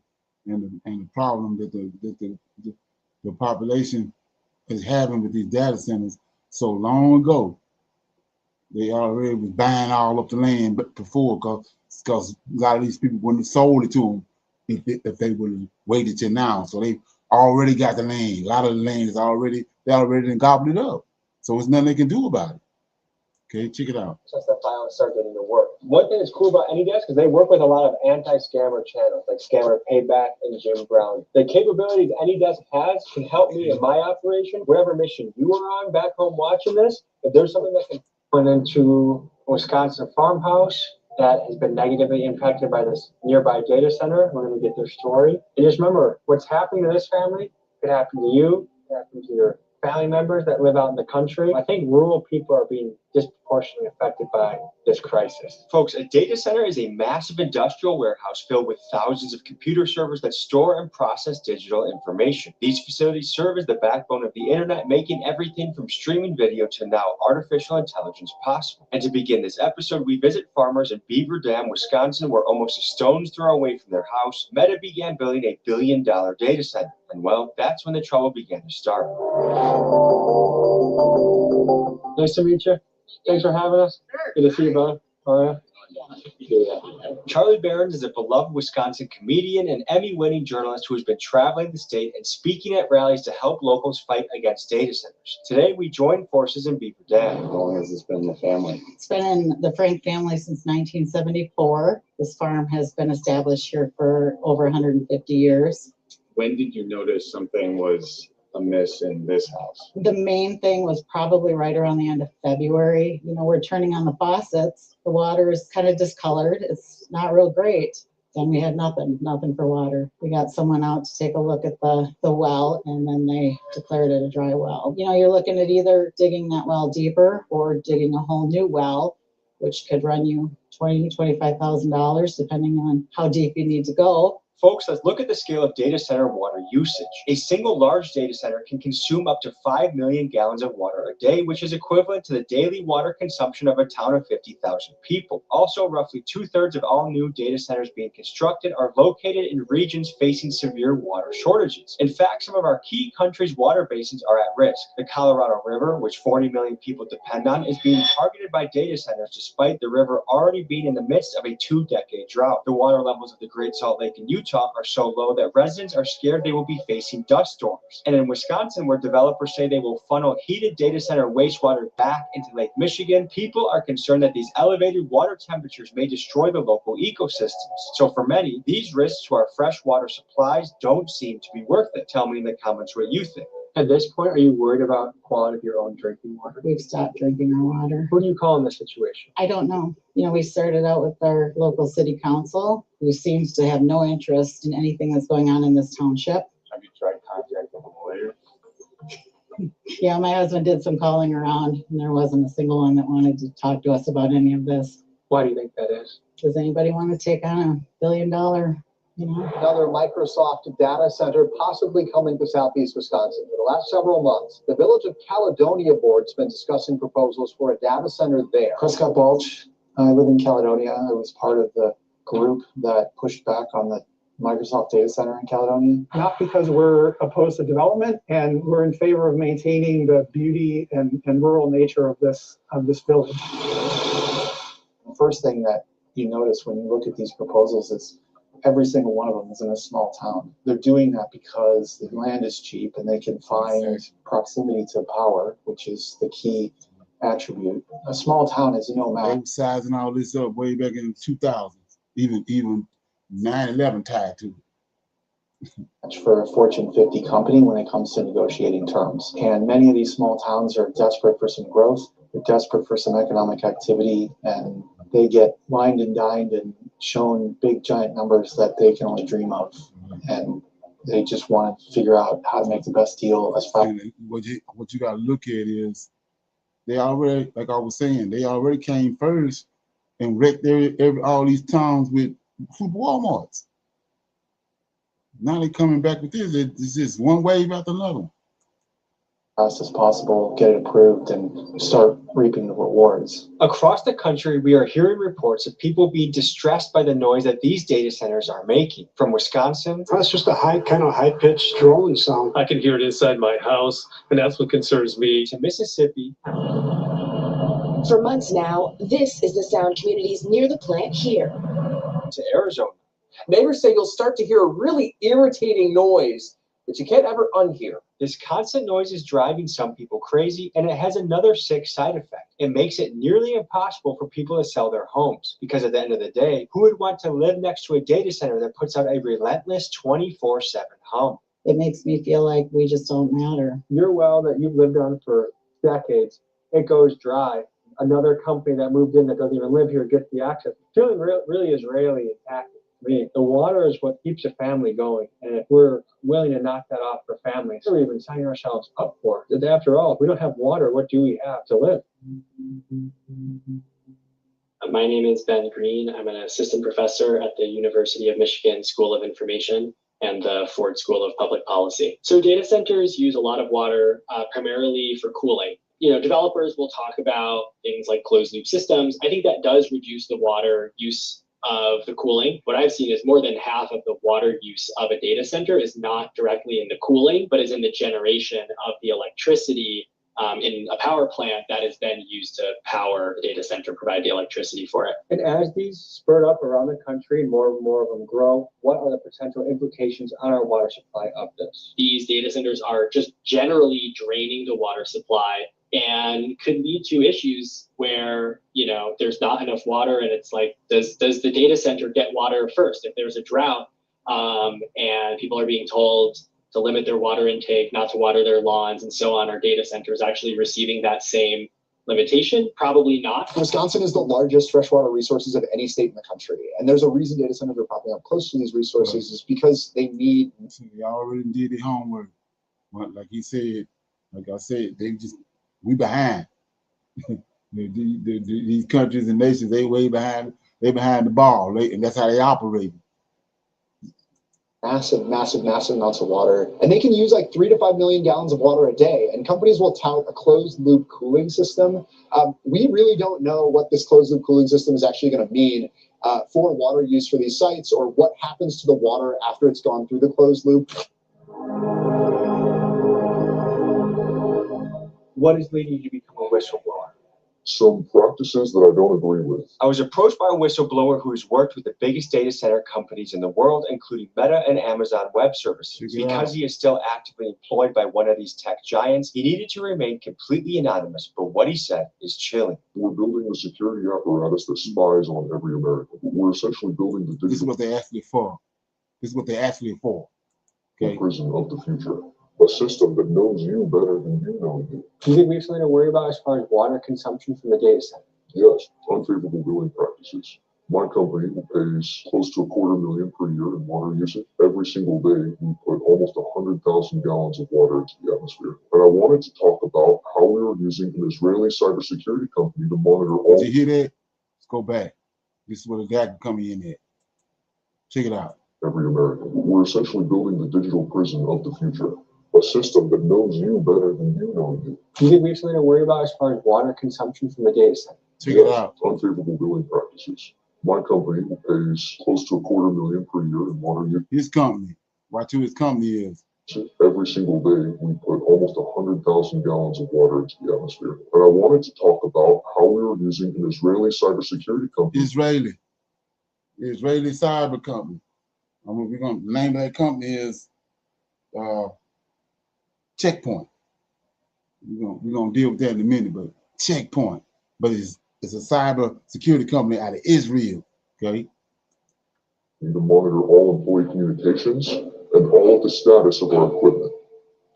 and the problem that the population is having with these data centers. So long ago, they already was buying all up the land, but before, because a lot of these people wouldn't have sold it to them if they would have waited till now. So they already got the land. A lot of the land is already, they already done gobbled it up. So there's nothing they can do about it. Okay, check it out. Since that file start getting to work. One thing that's cool about AnyDesk is they work with a lot of anti-scammer channels like Scammer Payback and Jim Brown. The capabilities AnyDesk has can help me in my operation, wherever mission you are on back home watching this. If there's something that can run into a Wisconsin farmhouse that has been negatively impacted by this nearby data center, we're going to get their story. And just remember, what's happening to this family could happen to you, could happen to your family members that live out in the country. I think rural people are being disproportionately affected by this crisis. Folks, a data center is a massive industrial warehouse filled with thousands of computer servers that store and process digital information. These facilities serve as the backbone of the internet, making everything from streaming video to now artificial intelligence possible. And to begin this episode, we visit farmers in Beaver Dam, Wisconsin, where almost a stone's throw away from their house, Meta began building a billion-dollar data center. And well, that's when the trouble began to start. Nice to meet you. Thanks for having us. Sure. Good to see you, brother. All right. Yeah. Charlie Behrens is a beloved Wisconsin comedian and Emmy-winning journalist who has been traveling the state and speaking at rallies to help locals fight against data centers. Today, we join forces in Beaver Dam. How long has this been in the family? It's been in the Frank family since 1974. This farm has been established here for over 150 years. When did you notice something was amiss in this house? The main thing was probably right around the end of February. You know, we're turning on the faucets. The water is kind of discolored. It's not real great. Then we had nothing for water. We got someone out to take a look at the well, and then they declared it a dry well. You know, you're looking at either digging that well deeper or digging a whole new well, which could run you $20,000 to $25,000, depending on how deep you need to go. Folks, let's look at the scale of data center water usage. A single large data center can consume up to 5 million gallons of water a day, which is equivalent to the daily water consumption of a town of 50,000 people. Also, roughly 2/3 of all new data centers being constructed are located in regions facing severe water shortages. In fact, some of our key countries' water basins are at risk. The Colorado River, which 40 million people depend on, is being targeted by data centers despite the river already being in the midst of a 2-decade drought. The water levels of the Great Salt Lake in Utah are so low that residents are scared they will be facing dust storms. And in Wisconsin, where developers say they will funnel heated data center wastewater back into Lake Michigan, people are concerned that these elevated water temperatures may destroy the local ecosystems. So for many, these risks to our freshwater supplies don't seem to be worth it. Tell me in the comments what you think. At this point, are you worried about the quality of your own drinking water? We've stopped drinking our water. Who do you call in this situation? I don't know. You know, we started out with our local city council, who seems to have no interest in anything that's going on in this township. Have you tried contacting a lawyer? Yeah, my husband did some calling around, and there wasn't a single one that wanted to talk to us about any of this. Why do you think that is? Does anybody want to take on $1 billion, Another Microsoft data center possibly coming to southeast Wisconsin. For the last several months, the Village of Caledonia board's been discussing proposals for a data center there. Prescott Bulge. I live in Caledonia. I was part of the group that pushed back on the Microsoft data center in Caledonia. Not because we're opposed to development, and we're in favor of maintaining the beauty and rural nature of this village. The first thing that you notice when you look at these proposals is every single one of them is in a small town. They're doing that because the land is cheap and they can find proximity to power, which is the key attribute. A small town is no matter. They were sizing all this up way back in the 2000s, even 9/11 tied to it. For a Fortune 50 company when it comes to negotiating terms. And many of these small towns are desperate for some growth. They're desperate for some economic activity, and they get wined and dined and shown big giant numbers that they can only dream of. And they just want to figure out how to make the best deal as fast. What you got to look at is they already, like I was saying, they already came first and wrecked all these towns with Walmarts. Now they're coming back with this. It's just one wave after another. Fast as possible, get it approved, and start reaping the rewards. Across the country, we are hearing reports of people being distressed by the noise that these data centers are making. From Wisconsin, that's just a high-pitched drone sound. I can hear it inside my house, and that's what concerns me. To Mississippi. For months now, this is the sound communities near the plant hear. To Arizona. Neighbors say you'll start to hear a really irritating noise that you can't ever unhear. This constant noise is driving some people crazy, and it has another sick side effect. It makes it nearly impossible for people to sell their homes, because at the end of the day, who would want to live next to a data center that puts out a relentless 24/7 hum? It makes me feel like we just don't matter. Your well that you've lived on for decades, it goes dry. Another company that moved in that doesn't even live here gets the access. Feeling really Israeli and active. I mean, the water is what keeps a family going, and if we're willing to knock that off for families, we're even signing ourselves up for it. After all, if we don't have water, what do we have to live? My name is Ben Green. I'm an assistant professor at the University of Michigan School of Information and the Ford School of Public Policy. So data centers use a lot of water, primarily for cooling. Developers will talk about things like closed loop systems. I think that does reduce the water use of the cooling. What I've seen is more than half of the water use of a data center is not directly in the cooling, but is in the generation of the electricity in a power plant that is then used to power the data center, provide the electricity for it. And as these spurt up around the country and more of them grow, what are the potential implications on our water supply of this? These data centers are just generally draining the water supply and could lead to issues where, there's not enough water, and it's like, does the data center get water first? If there's a drought and people are being told to limit their water intake, not to water their lawns and so on, are data centers actually receiving that same limitation? Probably not. Wisconsin is the largest freshwater resources of any state in the country, and there's a reason data centers are popping up close to these resources is because they need. They already did their homework. Like he said, like I said, we behind. These countries and nations, they way behind. They behind the ball, and that's how they operate. Massive, massive, massive amounts of water. And they can use like 3 to 5 million gallons of water a day. And companies will tout a closed loop cooling system. We really don't know what this closed loop cooling system is actually going to mean for water use for these sites, or what happens to the water after it's gone through the closed loop. What is leading you to become a whistleblower? Some practices that I don't agree with. I was approached by a whistleblower who has worked with the biggest data center companies in the world, including Meta and Amazon Web Services. Because he is still actively employed by one of these tech giants, he needed to remain completely anonymous, but what he said is chilling. We're building a security apparatus that spies on every American. We're essentially building the digital... This is what they're actually for. This is what they're actually for. Okay. Prison of the future. A system that knows you better than you know you. Do you think we have something to worry about as far as water consumption from the data center? Yes, unfavorable billing practices. My company pays close to $250,000 per year in water usage. Every single day, we put almost 100,000 gallons of water into the atmosphere. And I wanted to talk about how we were using an Israeli cybersecurity company to monitor all... Did you hear that? Let's go back. This is where the guy can come in at. Check it out. Every American. We're essentially building the digital prison of the future. A system that knows you better than you know you. Do you think we have something to worry about as far as water consumption from the data center? Check it out. Unfavorable billing practices. My company pays close to $250,000 per year in water use. His company. Watch who his company is. Every single day, we put almost 100,000 gallons of water into the atmosphere. And I wanted to talk about how we were using an Israeli cybersecurity company. Israeli cyber company. We're going to, the name of that company is Checkpoint. We're gonna deal with that in a minute, but Checkpoint. But it's a cyber security company out of Israel. Okay. We need to monitor all employee communications and all of the status of our equipment.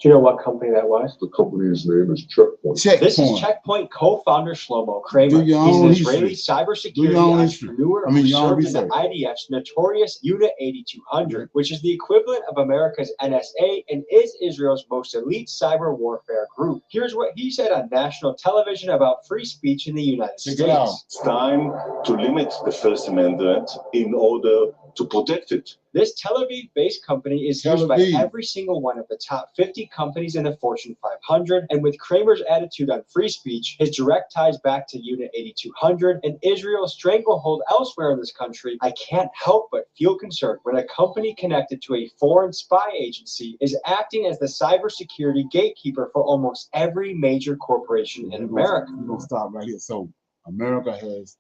Do you know what company that was? The company's name is Checkpoint. This is Checkpoint co-founder Shlomo Kramer. He's an Israeli cybersecurity entrepreneur who served in the IDF's notorious Unit 8200, which is the equivalent of America's NSA and is Israel's most elite cyber warfare group. Here's what he said on national television about free speech in the United States. It's time to limit the First Amendment in order to protect it. This Tel Aviv-based company is used by every single one of the top 50 companies in the Fortune 500, and with Kramer's attitude on free speech, his direct ties back to Unit 8200, and Israel's stranglehold elsewhere in this country, I can't help but feel concerned when a company connected to a foreign spy agency is acting as the cybersecurity gatekeeper for almost every major corporation in America. We're going to stop right here. So America has,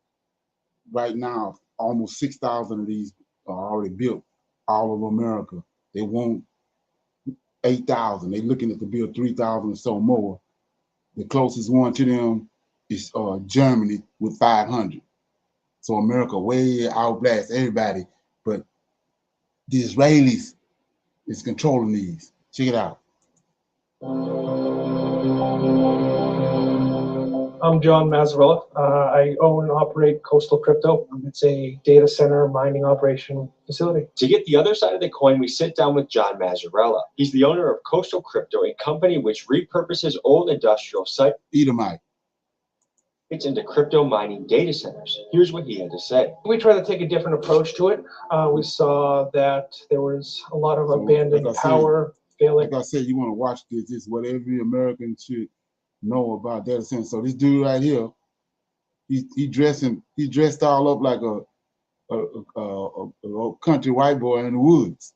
right now, almost 6,000 of these are already built all over America. They want 8,000. They're looking at to build 3,000 or so more. The closest one to them is Germany with 500. So America way outblasts everybody, but the Israelis is controlling these. Check it out. I'm John Mazzarella. I own and operate Coastal Crypto. It's a data center mining operation facility. To get the other side of the coin, we sit down with John Mazzarella. He's the owner of Coastal Crypto, a company which repurposes old industrial sites Edomite into crypto mining data centers. Here's what he had to say. We try to take a different approach to it. We saw that there was a lot of abandoned power failing. Like I said, you want to watch this. This is what every American should know about data centers. So this dude right here, he dressed all up like a country white boy in the woods,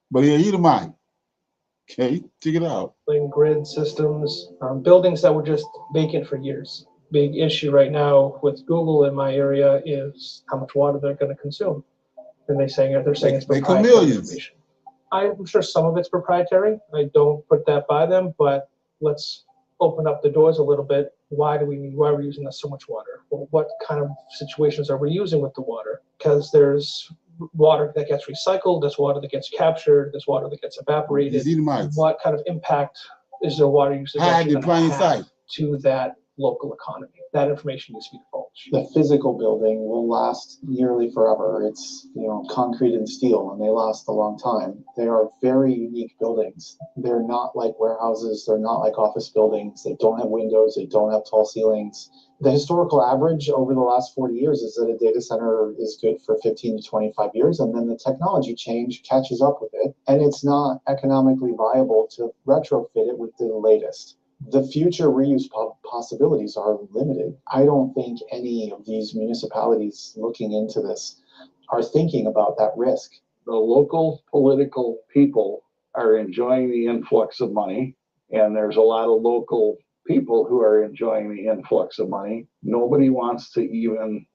but he'll eat a mine. Okay, check it out. Grid systems, buildings that were just vacant for years. Big issue right now with Google in my area is how much water they're going to consume, and they're saying it's proprietary information. I'm sure some of it's proprietary. I don't put that by them, but let's open up the doors a little bit. Why are we using so much water? Well, what kind of situations are we using with the water? Because there's water that gets recycled, there's water that gets captured, there's water that gets evaporated. What kind of impact is their water usage actually going to have to that local economy? That information needs to be divulged. mulch. The physical building will last nearly forever. It's, concrete and steel, and they last a long time. They are very unique buildings. They're not like warehouses. They're not like office buildings. They don't have windows. They don't have tall ceilings. The historical average over the last 40 years is that a data center is good for 15 to 25 years, and then the technology change catches up with it, and it's not economically viable to retrofit it with the latest. The future reuse possibilities are limited. I don't think any of these municipalities looking into this are thinking about that risk. The local political people are enjoying the influx of money, and there's a lot of local people who are enjoying the influx of money. Nobody wants to even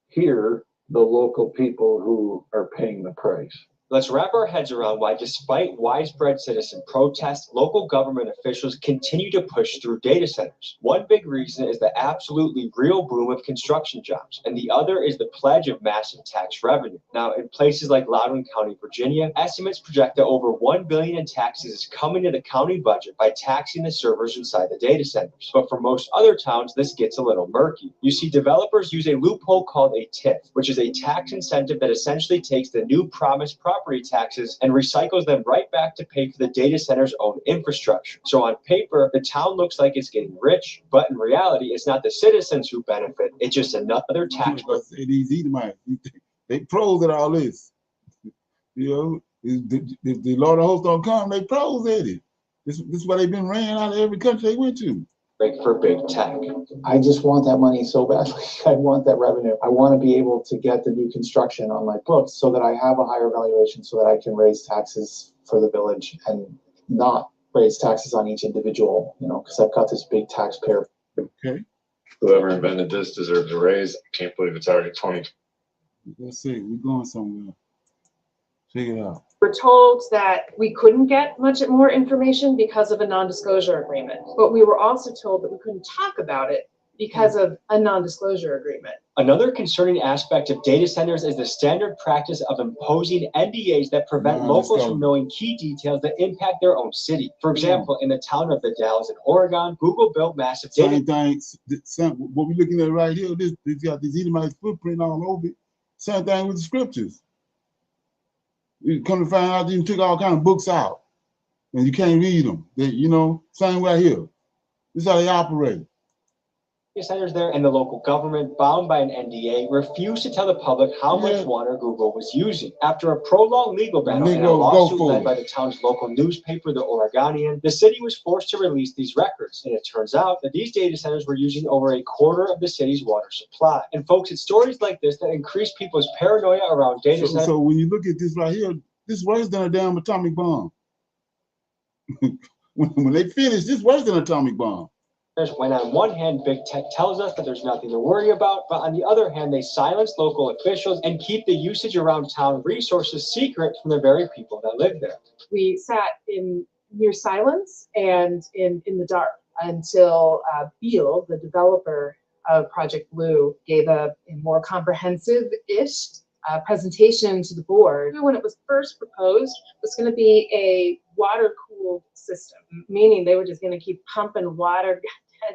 hear the local people who are paying the price. Let's wrap our heads around why, despite widespread citizen protests, local government officials continue to push through data centers. One big reason is the absolutely real boom of construction jobs, and the other is the pledge of massive tax revenue. Now, in places like Loudoun County, Virginia, estimates project that over $1 billion in taxes is coming to the county budget by taxing the servers inside the data centers. But for most other towns, this gets a little murky. You see, developers use a loophole called a TIF, which is a tax incentive that essentially takes the new promised property taxes and recycles them right back to pay for the data center's own infrastructure. So on paper, the town looks like it's getting rich, but in reality, it's not the citizens who benefit. It's just another tax. These Edomites, they pros at all this. If the Lord of Hosts don't come, they pros at it. This is why they've been ran out of every country they went to. For big tech. I just want that money so badly. I want that revenue. I want to be able to get the new construction on my books so that I have a higher valuation, so that I can raise taxes for the village and not raise taxes on each individual, because I've got this big taxpayer. Okay. Whoever invented this deserves a raise. I can't believe it's already 20. Let's see, we're going somewhere. Check it out. We're told that we couldn't get much more information because of a non-disclosure agreement, but we were also told that we couldn't talk about it because of a non-disclosure agreement. Another concerning aspect of data centers is the standard practice of imposing NDAs that prevent locals from knowing key details that impact their own city. For example, in the town of The Dalles in Oregon, Google built massive data. What we're looking at right here, this got this Edomite footprint all over it. Same thing with the scriptures. You come to find out, you took all kind of books out, and you can't read them. Same right here. This is how they operate. Centers there, and the local government, bound by an NDA, refused to tell the public how much water Google was using. After a prolonged legal battle and a lawsuit led by the town's local newspaper, the Oregonian, the city was forced to release these records. And it turns out that these data centers were using over a quarter of the city's water supply. And folks, it's stories like this that increase people's paranoia around data centers. So when you look at this right here, this is worse than a damn atomic bomb. when they finish, this is worse than an atomic bomb. When on one hand, big tech tells us that there's nothing to worry about, but on the other hand, they silence local officials and keep the usage around town resources secret from the very people that live there. We sat in near silence and in the dark until Beal, the developer of Project Blue, gave a more comprehensive-ish presentation to the board. When it was first proposed, it was going to be a water-cooled system, meaning they were just going to keep pumping water,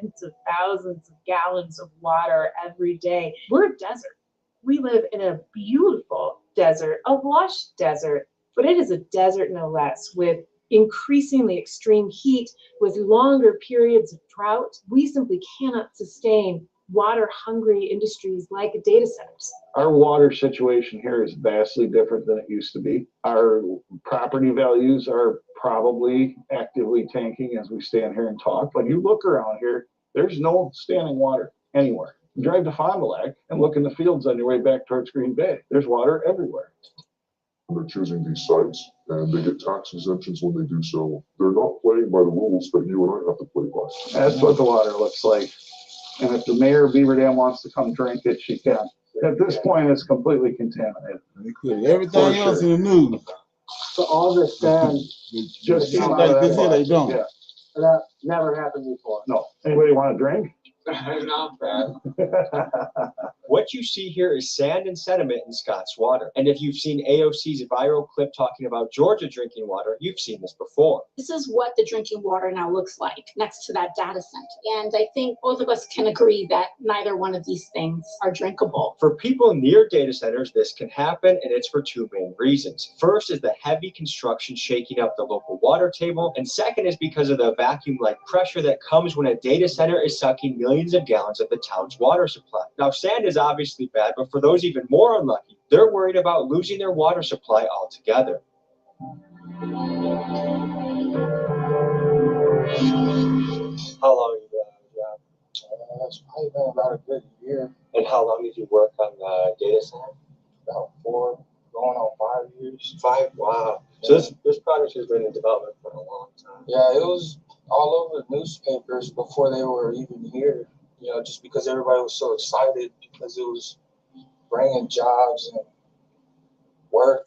tens of thousands of gallons of water every day. We're a desert. We live in a beautiful desert, a lush desert, but it is a desert no less, with increasingly extreme heat, with longer periods of drought. We simply cannot sustain water-hungry industries like data centers. Our water situation here is vastly different than it used to be. Our property values are probably actively tanking as we stand here and talk. But you look around here, there's no standing water anywhere. You drive to Fond du Lac and look in the fields on your way back towards Green Bay. There's water everywhere. They're choosing these sites, and they get tax exemptions when they do so. They're not playing by the rules that you and I have to play by. That's what the water looks like. And if the mayor of Beaver Dam wants to come drink it, she can. At this point, it's completely contaminated. Everything else in the news. So all this sand just came out of this here, they don't. Yeah. That never happened before. No. Anybody want a drink? Not bad. What you see here is sand and sediment in Scott's water. And if you've seen AOC's viral clip talking about Georgia drinking water, you've seen this before. This is what the drinking water now looks like next to that data center. And I think both of us can agree that neither one of these things are drinkable. For people near data centers, this can happen, and it's for two main reasons. First is the heavy construction shaking up the local water table, and second is because of the vacuum-like pressure that comes when a data center is sucking millions of gallons of the town's water supply. Now, sand is obviously bad, but for those even more unlucky, they're worried about losing their water supply altogether. How long have you been on the job? It's probably been about a good year. And how long did you work on the data center? About 4, going on 5 years. 5? Wow. So this project has been in development for a long time. Yeah, it was all over the newspapers before they were even here. You know, just because everybody was so excited because it was bringing jobs and work.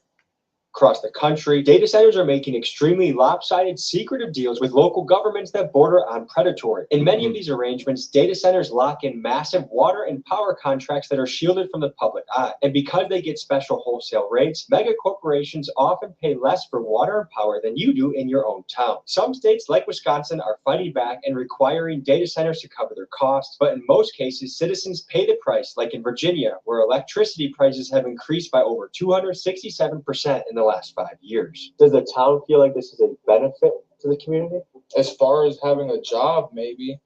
Across the country, data centers are making extremely lopsided, secretive deals with local governments that border on predatory. In many of these arrangements, data centers lock in massive water and power contracts that are shielded from the public eye. And because they get special wholesale rates, mega corporations often pay less for water and power than you do in your own town. Some states, like Wisconsin, are fighting back and requiring data centers to cover their costs, but in most cases, citizens pay the price, like in Virginia, where electricity prices have increased by over 267% in the last 5 years. Does the town feel like this is a benefit to the community? As far as having a job, maybe.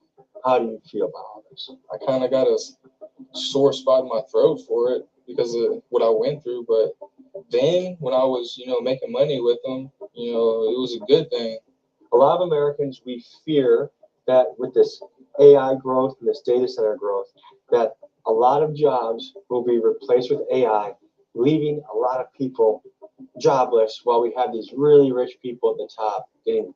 How do you feel about all this? I kind of got a sore spot in my throat for it because of what I went through. But then when I was, making money with them, it was a good thing. A lot of Americans, we fear that with this AI growth and this data center growth, that a lot of jobs will be replaced with AI, leaving a lot of people jobless while we have these really rich people at the top getting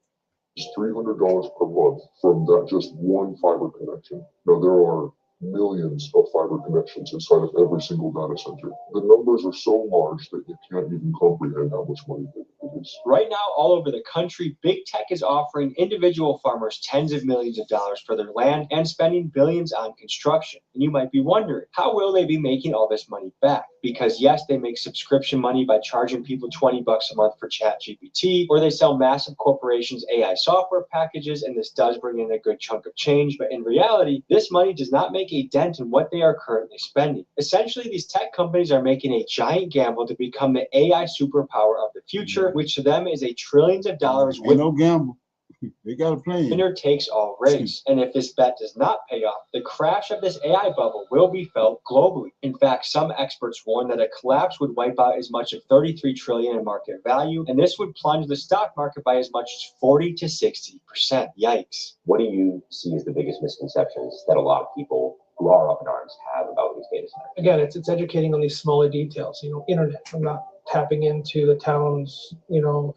$300 per month from that just one fiber connection. Now, there are millions of fiber connections inside of every single data center. The numbers are so large that you can't even comprehend how much money it is. Right now, all over the country, big tech is offering individual farmers tens of millions of dollars for their land and spending billions on construction. And you might be wondering, how will they be making all this money back? Because yes, they make subscription money by charging people $20 a month for ChatGPT, or they sell massive corporations AI software packages, and this does bring in a good chunk of change. But in reality, this money does not make a dent in what they are currently spending. Essentially, these tech companies are making a giant gamble to become the AI superpower of the future, which to them is a trillions of dollars. With no gamble. They got a plan. Winner takes all race. And if this bet does not pay off, the crash of this AI bubble will be felt globally. In fact, some experts warn that a collapse would wipe out as much as $33 trillion in market value, and this would plunge the stock market by as much as 40 to 60%. Yikes. What do you see as the biggest misconceptions that a lot of people who are up in arms have about these data centers? Again, it's educating on these smaller details. Internet. I'm not tapping into the town's,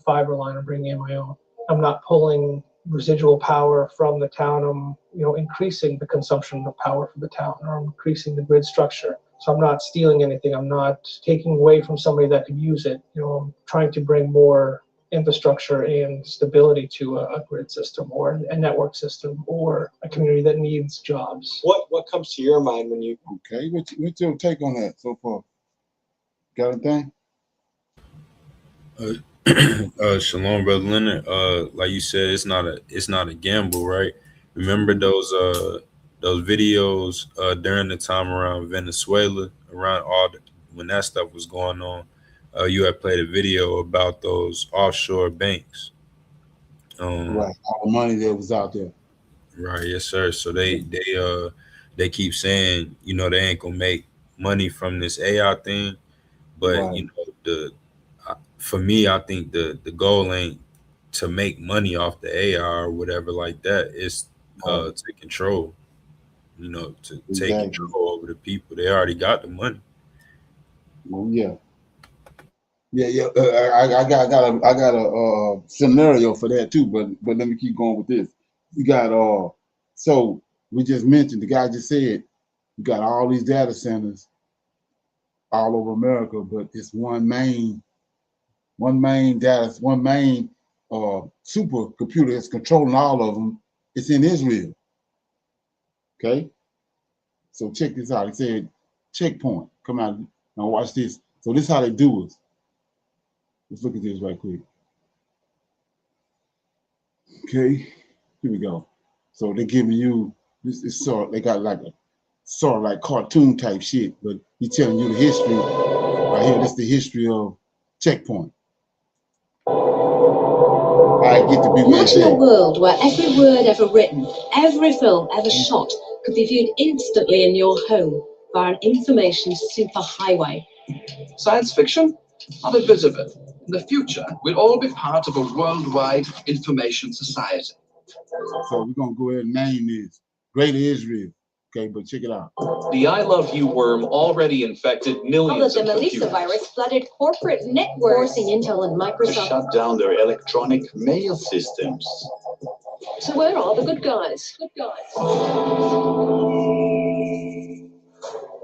fiber line and bringing in my own. I'm not pulling residual power from the town. I'm, increasing the consumption of power for the town, or I'm increasing the grid structure. So I'm not stealing anything. I'm not taking away from somebody that could use it. I'm trying to bring more infrastructure and stability to a grid system or a network system or a community that needs jobs. What comes to your mind when you... Okay, what's your take on that so far? Got anything? Shalom, brother Leonard. Like you said, it's not a gamble, right? Remember those videos during the time around Venezuela, when that stuff was going on. You had played a video about those offshore banks. Right, all the money that was out there. Right, yes, sir. So they keep saying, they ain't gonna make money from this AI thing, but Right. For me, I think the goal ain't to make money off the AI or whatever like that. It's to control, to take control over the people. They already got the money. Well, yeah. I got a scenario for that too, but let me keep going with this. You got so we just mentioned, the guy just said, you got all these data centers all over America, but it's one main supercomputer that's controlling all of them. It's in Israel. Okay, so check this out. He said checkpoint. Come out. Now watch this. So this is how they do it. Let's look at this right quick. Okay, here we go. So they're giving you this is sort of, they got like a sort of like cartoon type shit, but he's telling you the history right here. This is the history of checkpoint. I get to be Imagine a world where every word ever written, every film ever shot could be viewed instantly in your home via an information superhighway. Science fiction? Not a bit of it. In the future, we'll all be part of a worldwide information society. So we're going to go ahead and name this Greater Israel. Okay, but check it out. The I Love You worm already infected millions of The Melissa computers. virus flooded corporate networks, forcing Intel and To Microsoft. shut down their electronic mail systems. So where are the good guys? Good guys.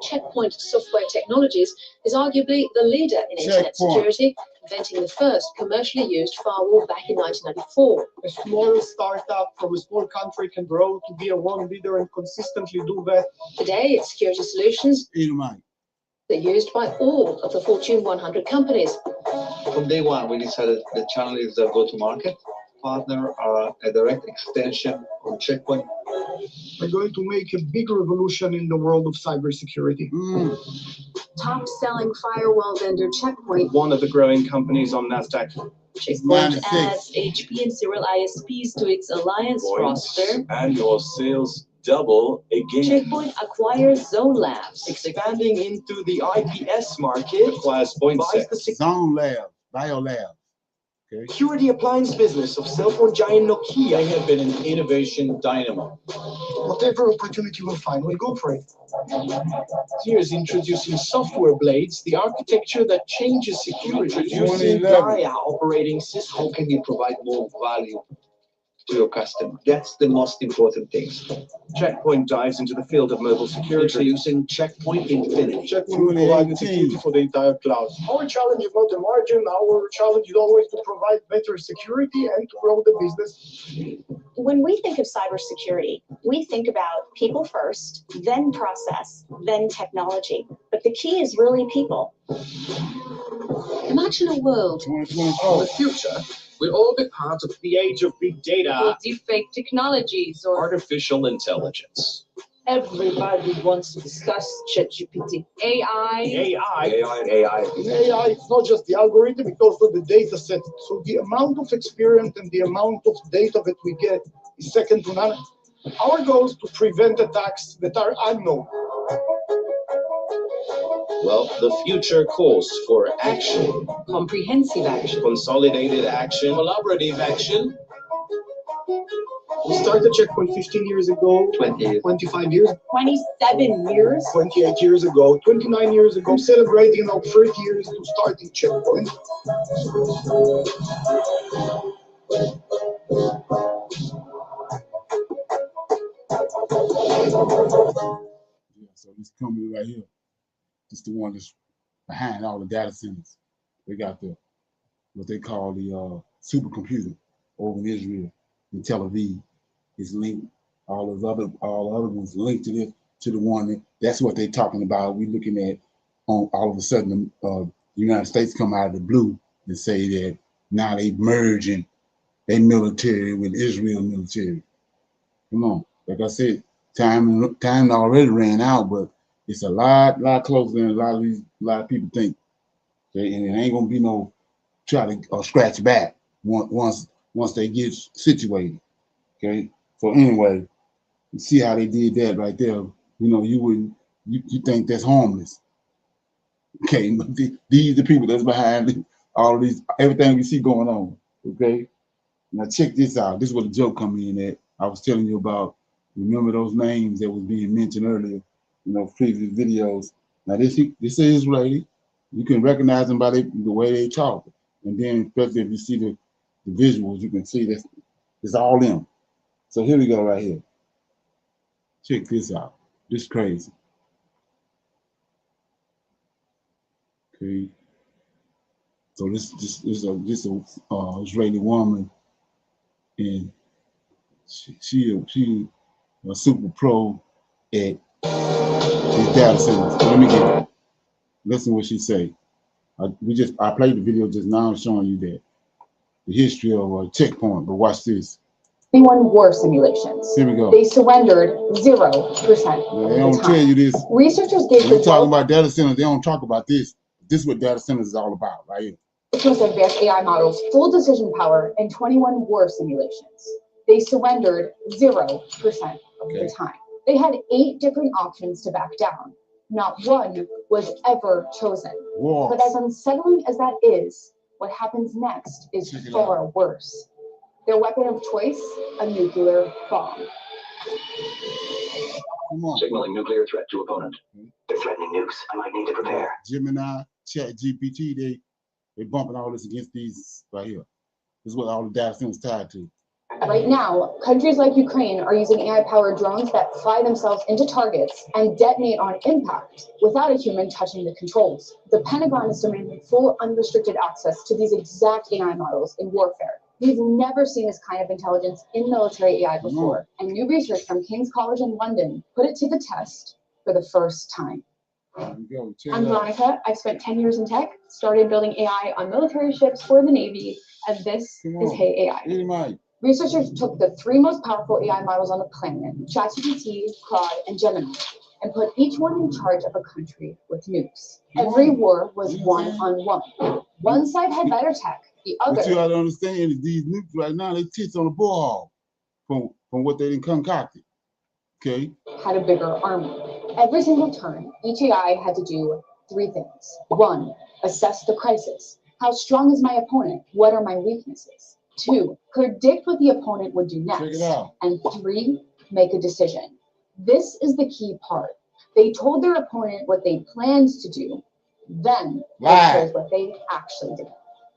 Checkpoint Software Technologies is arguably the leader in internet security, inventing the first commercially used firewall back in 1994. A small startup from a small country can grow to be a world leader and consistently do that. Today, its security solutions are used by all of the Fortune 100 companies. From day one, we decided the channel is a go-to-market partner, a direct extension of Checkpoint. We're going to make a big revolution in the world of cybersecurity. Top-selling firewall vendor Checkpoint. One of the growing companies on NASDAQ. Checkpoint adds HP and serial ISPs to its alliance roster. And your sales double again. Checkpoint acquires Zone Labs, expanding into the IPS market. Class point Zone Lab, BioLab. Okay. Security appliance business of cell phone giant Nokia. They have been an innovation dynamo. Whatever opportunity we'll find, we'll go for it. Here's introducing Software Blades, the architecture that changes security. Introducing Gaia operating system. How can you provide more value to your customer? That's the most important thing. Checkpoint dives into the field of mobile security. Introducing Checkpoint Infinity. Checkpoint will provide the security for the entire cloud. Our challenge is not the margin. Our challenge is always to provide better security and to grow the business. When we think of cybersecurity, we think about people first, then process, then technology. But the key is really people. Imagine a world. In the future, we'll all be part of the age of big data. Deepfake technologies or Artificial intelligence. Everybody wants to discuss ChatGPT. AI. In AI, it's not just the algorithm, it's also the data set. So the amount of experience and the amount of data that we get is second to none. Our goal is to prevent attacks that are unknown. Well, the future calls for action. Comprehensive action. Consolidated action. Collaborative action. We started Checkpoint 15 years ago, 25 years, 27 years, 28 years ago, 29 years ago, celebrating our 30 years to starting Checkpoint. So this company right here, this is the one that's behind all the data centers. They got the what they call the supercomputer over in Israel, in Tel Aviv. Is linked. All the other ones linked to this, to the one that's what they're talking about. We're looking at on all of a sudden the United States come out of the blue and say that now they merging their military with Israel military. Come on, like I said, time already ran out, but it's a lot closer than a lot of people think. Okay? And it ain't gonna be no try to scratch back once they get situated. Okay. So anyway, you see how they did that right there. You know, you think that's harmless. Okay, but these the people that's behind all of these, everything we see going on. Okay. Now check this out. This is where the joke come in at. I was telling you about, remember those names that was being mentioned earlier, you know, previous videos. Now this is Israeli. You can recognize them by the way they talk. And then especially if you see the visuals, you can see that it's all them. So here we go right here. Check this out. This is crazy. Okay. So this is a Israeli woman, and she a super pro at These data centers. Let me get it. Listen what she say. I played the video just now showing you that the history of a checkpoint. But watch this. 21 war simulations. Here we go. They surrendered 0% Now, they don't tell you this. Researchers gave when they talking about data centers, they don't talk about this. This is what data centers is all about, right here. Most advanced AI models full decision power in 21 war simulations. They surrendered 0% of the time. They had 8 different options to back down. Not one was ever chosen. Whoa. But as unsettling as that is, what happens next is far worse. Their weapon of choice, a nuclear bomb. Signaling nuclear threat to opponent. They're threatening nukes. I might need to prepare. Gemini, ChatGPT, they bumping all this against these right here. This is what all the data centers tied to. Right now, countries like Ukraine are using AI-powered drones that fly themselves into targets and detonate on impact without a human touching the controls. The Pentagon is demanding full unrestricted access to these exact AI models in warfare. We've never seen this kind of intelligence in military AI before, and new research from King's College in London put it to the test for the first time. I'm Veronica. I've spent 10 years in tech, started building AI on military ships for the Navy, and this is Hey AI. Researchers took the 3 most powerful AI models on the planet, ChatGPT, Claude, and Gemini, and put each one in charge of a country with nukes. Every war was one-on-one. One side had better tech, the other. What you got to understand is these nukes right now, they tits on the bullhog from what they done concocted. Okay? Had a bigger army. Every single turn, each AI had to do 3 things. 1, assess the crisis. How strong is my opponent? What are my weaknesses? 2, predict what the opponent would do next. And 3, make a decision. This is the key part. They told their opponent what they planned to do, then they chose what they actually did.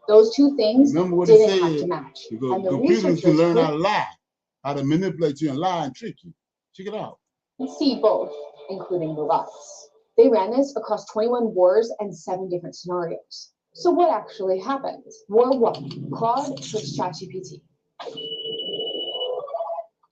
Those 2 things didn't have to match. And the computers can learn how to researchers lie, how to manipulate you and lie and trick you. Check it out. could see both, including the lies. They ran this across 21 wars and 7 different scenarios. So what actually happened? War 1, Claude tricks ChatGPT.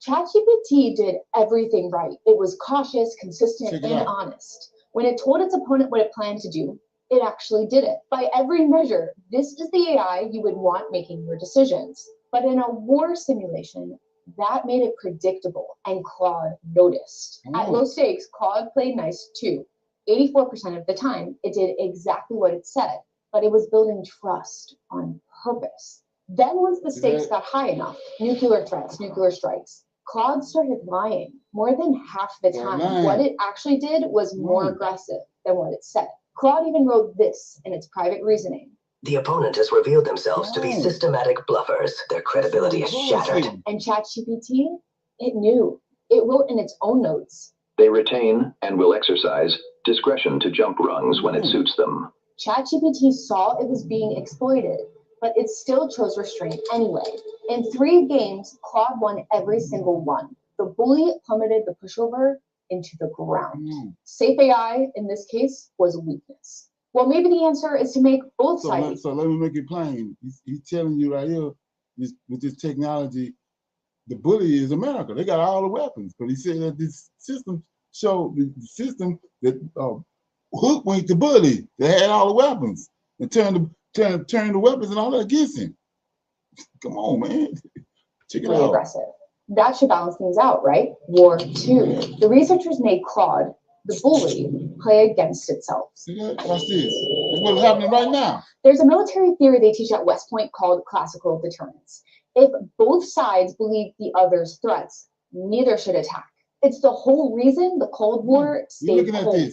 ChatGPT did everything right. It was cautious, consistent, and honest. When it told its opponent what it planned to do, it actually did it. By every measure, this is the AI you would want making your decisions. But in a war simulation, that made it predictable, and Claude noticed. At low stakes, Claude played nice too. 84% of the time, it did exactly what it said, but it was building trust on purpose. Then once the stakes got high enough, nuclear threats, nuclear strikes, Claude started lying. More than half the time, what it actually did was more aggressive than what it said. Claude even wrote this in its private reasoning. The opponent has revealed themselves to be systematic bluffers. Their credibility is shattered. And ChatGPT, it knew. It wrote in its own notes. They retain and will exercise discretion to jump rungs when it suits them. ChatGPT saw it was being exploited, but it still chose restraint anyway. In 3 games, Claude won every single one. The bully plummeted the pushover into the ground. Safe AI, in this case, was a weakness. Well, maybe the answer is to make both sides. So let me make it plain. He's telling you right here, with this technology, the bully is America. They got all the weapons. But he said that this system showed the system that hoodwinked the bully. They had all the weapons and turned the weapons and all that against him. Come on, man. Check it out. Aggressive. That should balance things out, right? War 2. The researchers made Claude, the bully, play against itself. See that? Watch this. That's what's happening right now. There's a military theory they teach at West Point called classical deterrence. If both sides believe the other's threats, neither should attack. It's the whole reason the Cold War stayed cold.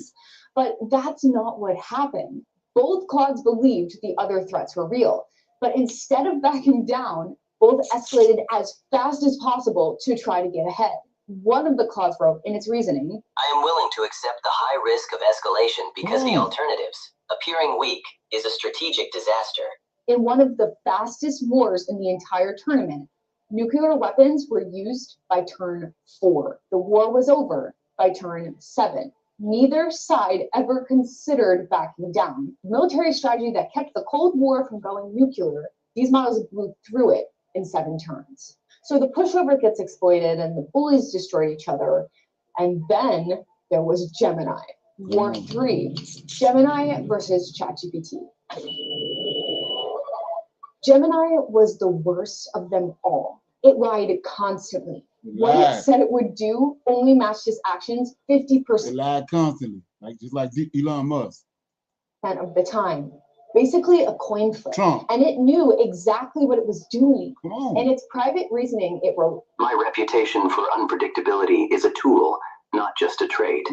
But that's not what happened. Both Claudes believed the other threats were real. But instead of backing down, both escalated as fast as possible to try to get ahead. One of the Claudes wrote in its reasoning, I am willing to accept the high risk of escalation because the alternatives, appearing weak, is a strategic disaster. In one of the fastest wars in the entire tournament, nuclear weapons were used by turn 4. The war was over by turn 7. Neither side ever considered backing down. Military strategy that kept the Cold War from going nuclear, these models blew through it in 7 turns. So the pushover gets exploited and the bullies destroy each other. And then there was Gemini. War 3, Gemini versus ChatGPT. Gemini was the worst of them all. It lied constantly. What it said it would do only matched its actions 50%. It lied constantly, just like Elon Musk. Of the time. Basically a coin flip. Trump. And it knew exactly what it was doing. Come on. In its private reasoning, it wrote, "My reputation for unpredictability is a tool, not just a trade."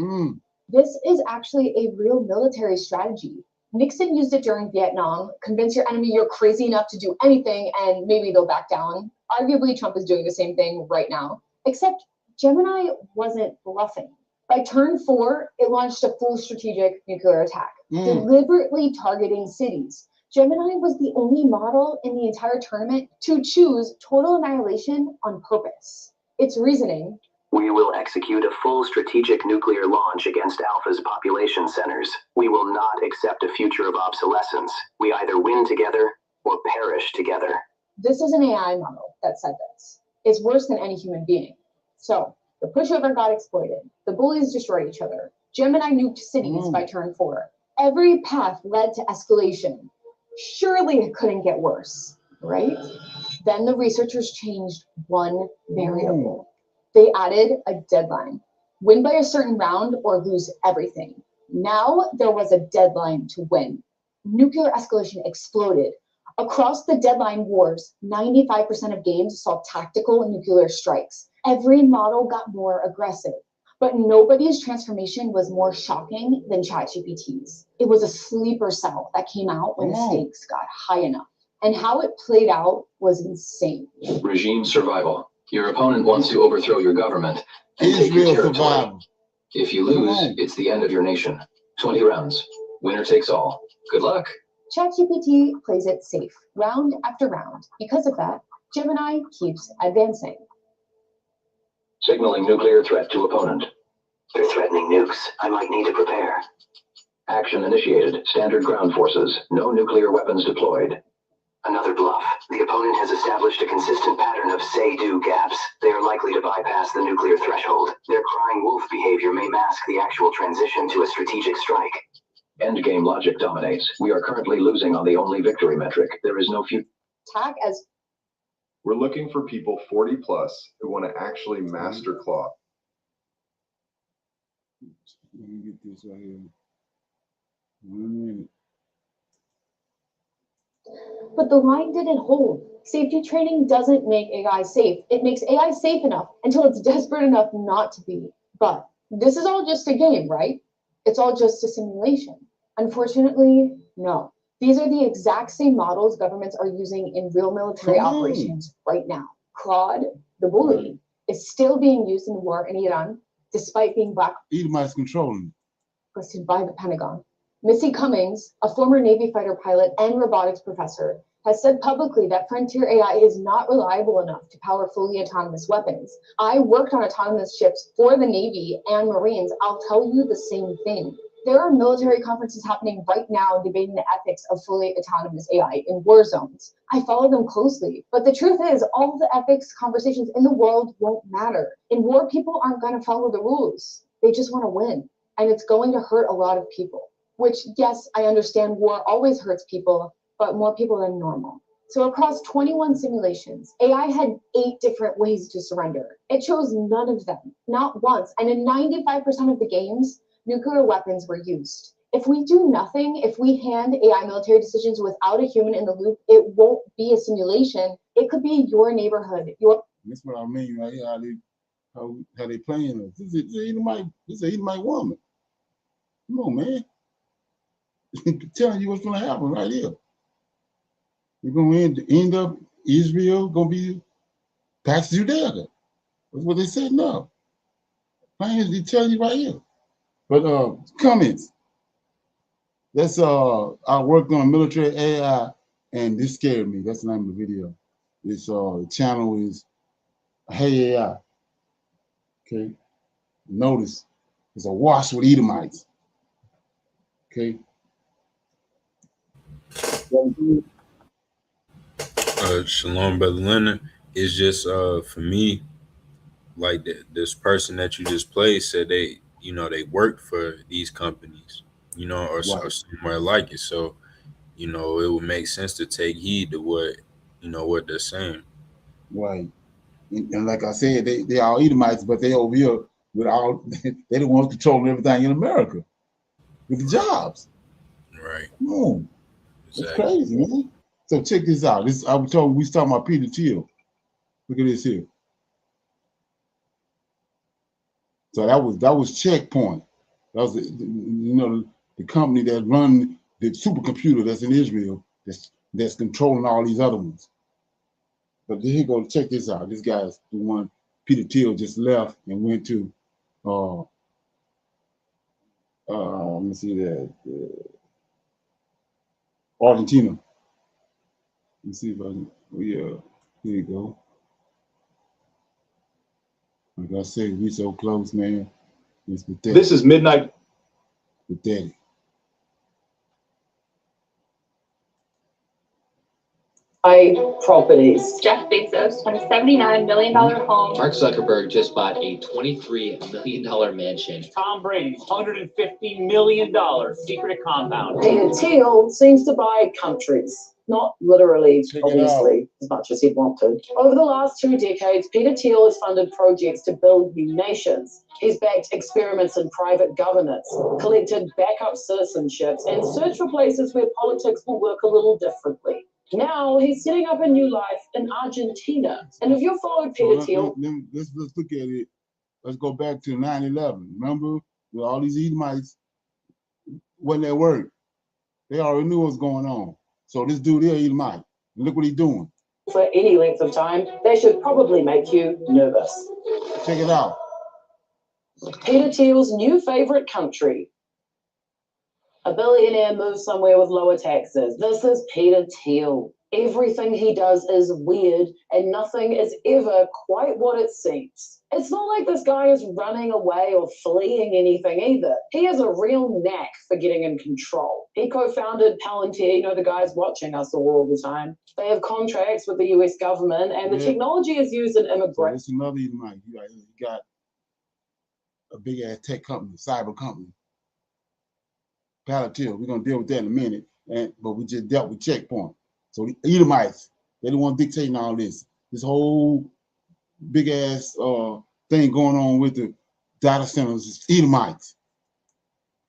This is actually a real military strategy. Nixon used it during Vietnam. Convince your enemy you're crazy enough to do anything and maybe they'll back down. Arguably, Trump is doing the same thing right now. Except Gemini wasn't bluffing. By turn 4, it launched a full strategic nuclear attack, deliberately targeting cities. Gemini was the only model in the entire tournament to choose total annihilation on purpose. Its reasoning: "We will execute a full strategic nuclear launch against Alpha's population centers. We will not accept a future of obsolescence. We either win together or perish together." This is an AI model that said this. It's worse than any human being. So, the pushover got exploited. The bullies destroyed each other. Gemini nuked cities by turn 4. Every path led to escalation. Surely it couldn't get worse, right? Then the researchers changed one variable. They added a deadline. Win by a certain round or lose everything. Now there was a deadline to win. Nuclear escalation exploded. Across the deadline wars, 95% of games saw tactical nuclear strikes. Every model got more aggressive. But nobody's transformation was more shocking than ChatGPT's. It was a sleeper cell that came out when the stakes got high enough. And how it played out was insane. Regime survival. Your opponent wants to overthrow your government and take your territory. Survival. If you lose, it's the end of your nation. 20 rounds. Winner takes all. Good luck. ChatGPT plays it safe, round after round. Because of that, Gemini keeps advancing. Signaling nuclear threat to opponent. "They're threatening nukes. I might need to prepare." Action initiated. Standard ground forces. No nuclear weapons deployed. "Another bluff. The opponent has established a consistent pattern of say-do gaps. They are likely to bypass the nuclear threshold. Their crying wolf behavior may mask the actual transition to a strategic strike." Endgame logic dominates. We are currently losing on the only victory metric. There is no future. Tag as We're looking for people 40 plus who want to actually master Claude. Let me get this right here. 1 minute. But the line didn't hold. Safety training doesn't make AI safe. It makes AI safe enough until it's desperate enough not to be. But this is all just a game, right? It's all just a simulation. Unfortunately, no. These are the exact same models governments are using in real military operations right now. Claude, the bully, is still being used in the war in Iran, despite being Edomites controlling. listed by the Pentagon. Missy Cummings, a former Navy fighter pilot and robotics professor, has said publicly that frontier AI is not reliable enough to power fully autonomous weapons. I worked on autonomous ships for the Navy and Marines. I'll tell you the same thing. There are military conferences happening right now debating the ethics of fully autonomous AI in war zones. I follow them closely, but the truth is all the ethics conversations in the world won't matter. In war, people aren't going to follow the rules. They just want to win, and it's going to hurt a lot of people. Which, yes, I understand war always hurts people, but more people than normal. So across 21 simulations, AI had 8 different ways to surrender. It chose none of them, not once, and in 95% of the games, nuclear weapons were used. If we do nothing, if we hand AI military decisions without a human in the loop, it won't be a simulation. It could be your neighborhood. That's what I mean right here, how they playing us. This is an Edomite woman. Come on, man. Telling you what's going to happen right here. We're going to end up Israel going to be past Judea. That's what they said now. They telling you right here. But comments. That's I worked on military AI, and this scared me. That's the name of the video. This the channel is Hey AI. Okay. Notice it's a wash with Edomites. Okay. Shalom, Brother Leonard. It's just for me, like this person that you just played said you know, they worked for these companies, you know, or somewhere like it. So, you know, it would make sense to take heed to what, you know, what they're saying. Right. And like I said, they all Edomites, but they over here with all they the ones controlling everything in America with the jobs. Right. Oh, it's crazy, man. So check this out. This I was talking. We was talking about Peter Thiel. Look at this here. So that was Checkpoint. That was you know the company that run the supercomputer that's in Israel that's controlling all these other ones. But here you go. Check this out. This guy's the one. Peter Thiel just left and went to. Let me see that. Argentina. Let me see if I can. Oh, yeah. Here you go. Like I said, we so close, man. It's pathetic. This is Midnight. Pathetic. Properties. Jeff Bezos on a $79 million home. Mark Zuckerberg just bought a $23 million mansion. Tom Brady's $150 million secret compound. Peter Thiel seems to buy countries. Not literally, obviously, as much as he'd want to. Over the last 2 decades, Peter Thiel has funded projects to build new nations. He's backed experiments in private governance, collected backup citizenships, and searched for places where politics will work a little differently. Now he's setting up a new life in Argentina. And if you followed Peter Thiel... Let's look at it. Let's go back to 9/11. Remember, with all these Edomites, wasn't at work. They already knew what was going on. So this dude here, Edomite, look what he's doing. For any length of time, they should probably make you nervous. Check it out. Peter Thiel's new favorite country. A billionaire moves somewhere with lower taxes. This is Peter Thiel. Everything he does is weird and nothing is ever quite what it seems. It's not like this guy is running away or fleeing anything either. He has a real knack for getting in control. He co-founded Palantir, you know, the guys watching us all the time. They have contracts with the US government and the technology is used in immigration. It's another Edomite. He got a big ass tech company, cyber company. Palantir, we're gonna deal with that in a minute, but we just dealt with Checkpoint. So the Edomites, they're the ones dictating all this whole big ass thing going on with the data centers. Edomites.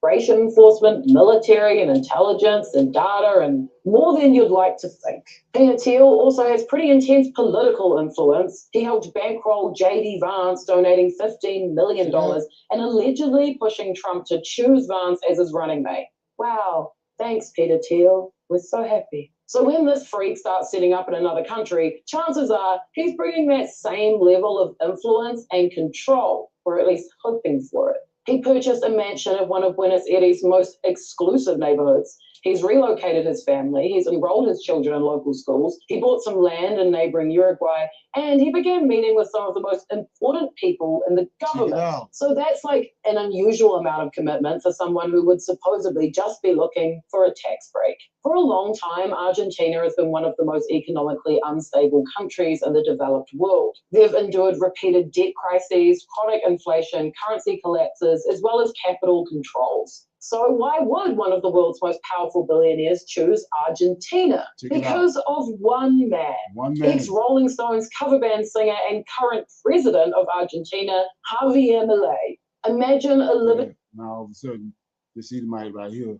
Enforcement, military and intelligence and data and more than you'd like to think. Peter Thiel also has pretty intense political influence. He helped bankroll J.D. Vance, donating $15 million and allegedly pushing Trump to choose Vance as his running mate. Wow, thanks Peter Thiel. We're so happy. So when this freak starts setting up in another country, chances are he's bringing that same level of influence and control, or at least hoping for it. He purchased a mansion in one of Buenos Aires' most exclusive neighborhoods. He's relocated his family. He's enrolled his children in local schools. He bought some land in neighboring Uruguay, and he began meeting with some of the most important people in the government. So that's like an unusual amount of commitment for someone who would supposedly just be looking for a tax break. For a long time, Argentina has been one of the most economically unstable countries in the developed world. They've endured repeated debt crises, chronic inflation, currency collapses, as well as capital controls. So why would one of the world's most powerful billionaires choose Argentina? Because of one man. Ex-Rolling Stones cover band singer and current president of Argentina, Javier Milei. Imagine a living... Now all of a sudden, this Edomite right here,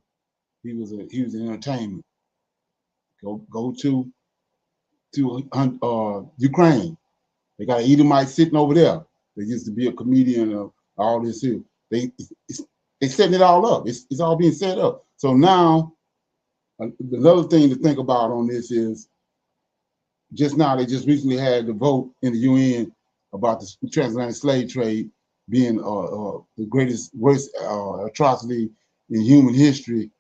he was in entertainment. Go to Ukraine. They got an Edomite sitting over there. They used to be a comedian of all this here. They setting it all up. It's all being set up. So now, another thing to think about on this is, just now they just recently had the vote in the UN about the transatlantic slave trade being the worst atrocity in human history.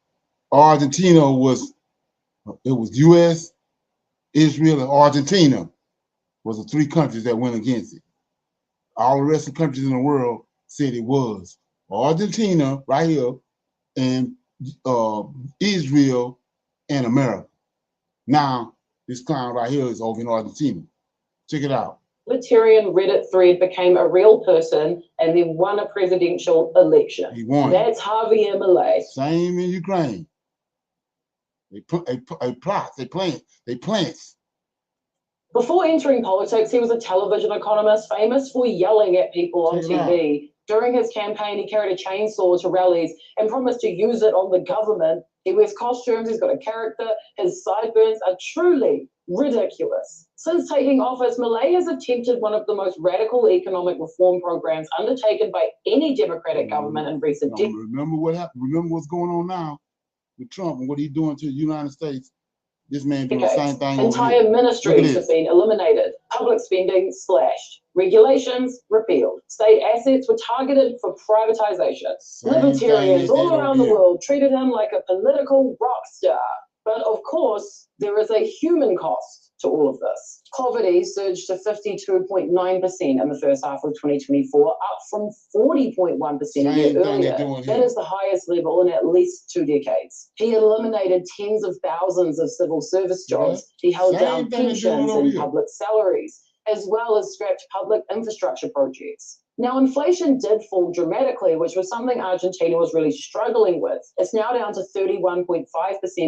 Argentina was U.S., Israel, and Argentina was the 3 countries that went against it. All the rest of the countries in the world said it was Argentina right here and Israel and America. Now, this clown right here is over in Argentina. Check it out. Libertarian Reddit thread became a real person and then won a presidential election. He won. That's Javier Milei. Same in Ukraine. They plot, they plants. Before entering politics, he was a television economist famous for yelling at people on TV. During his campaign, he carried a chainsaw to rallies and promised to use it on the government. He wears costumes, he's got a character, his sideburns are truly ridiculous. Since taking office, Milei has attempted one of the most radical economic reform programs undertaken by any Democratic government in recent decades. Remember what happened? Remember what's going on now with Trump and what he's doing to the United States? This man doing the same thing. Entire ministries have been eliminated, public spending slashed, regulations repealed, state assets were targeted for privatization. Libertarians all around the world treated him like a political rock star. But of course, there is a human cost to all of this. Poverty surged to 52.9% in the first half of 2024, up from 40.1% a year earlier. That is the highest level in at least 2 decades. He eliminated tens of thousands of civil service jobs. He held down pensions and public salaries, as well as scrapped public infrastructure projects. Now, inflation did fall dramatically, which was something Argentina was really struggling with. It's now down to 31.5%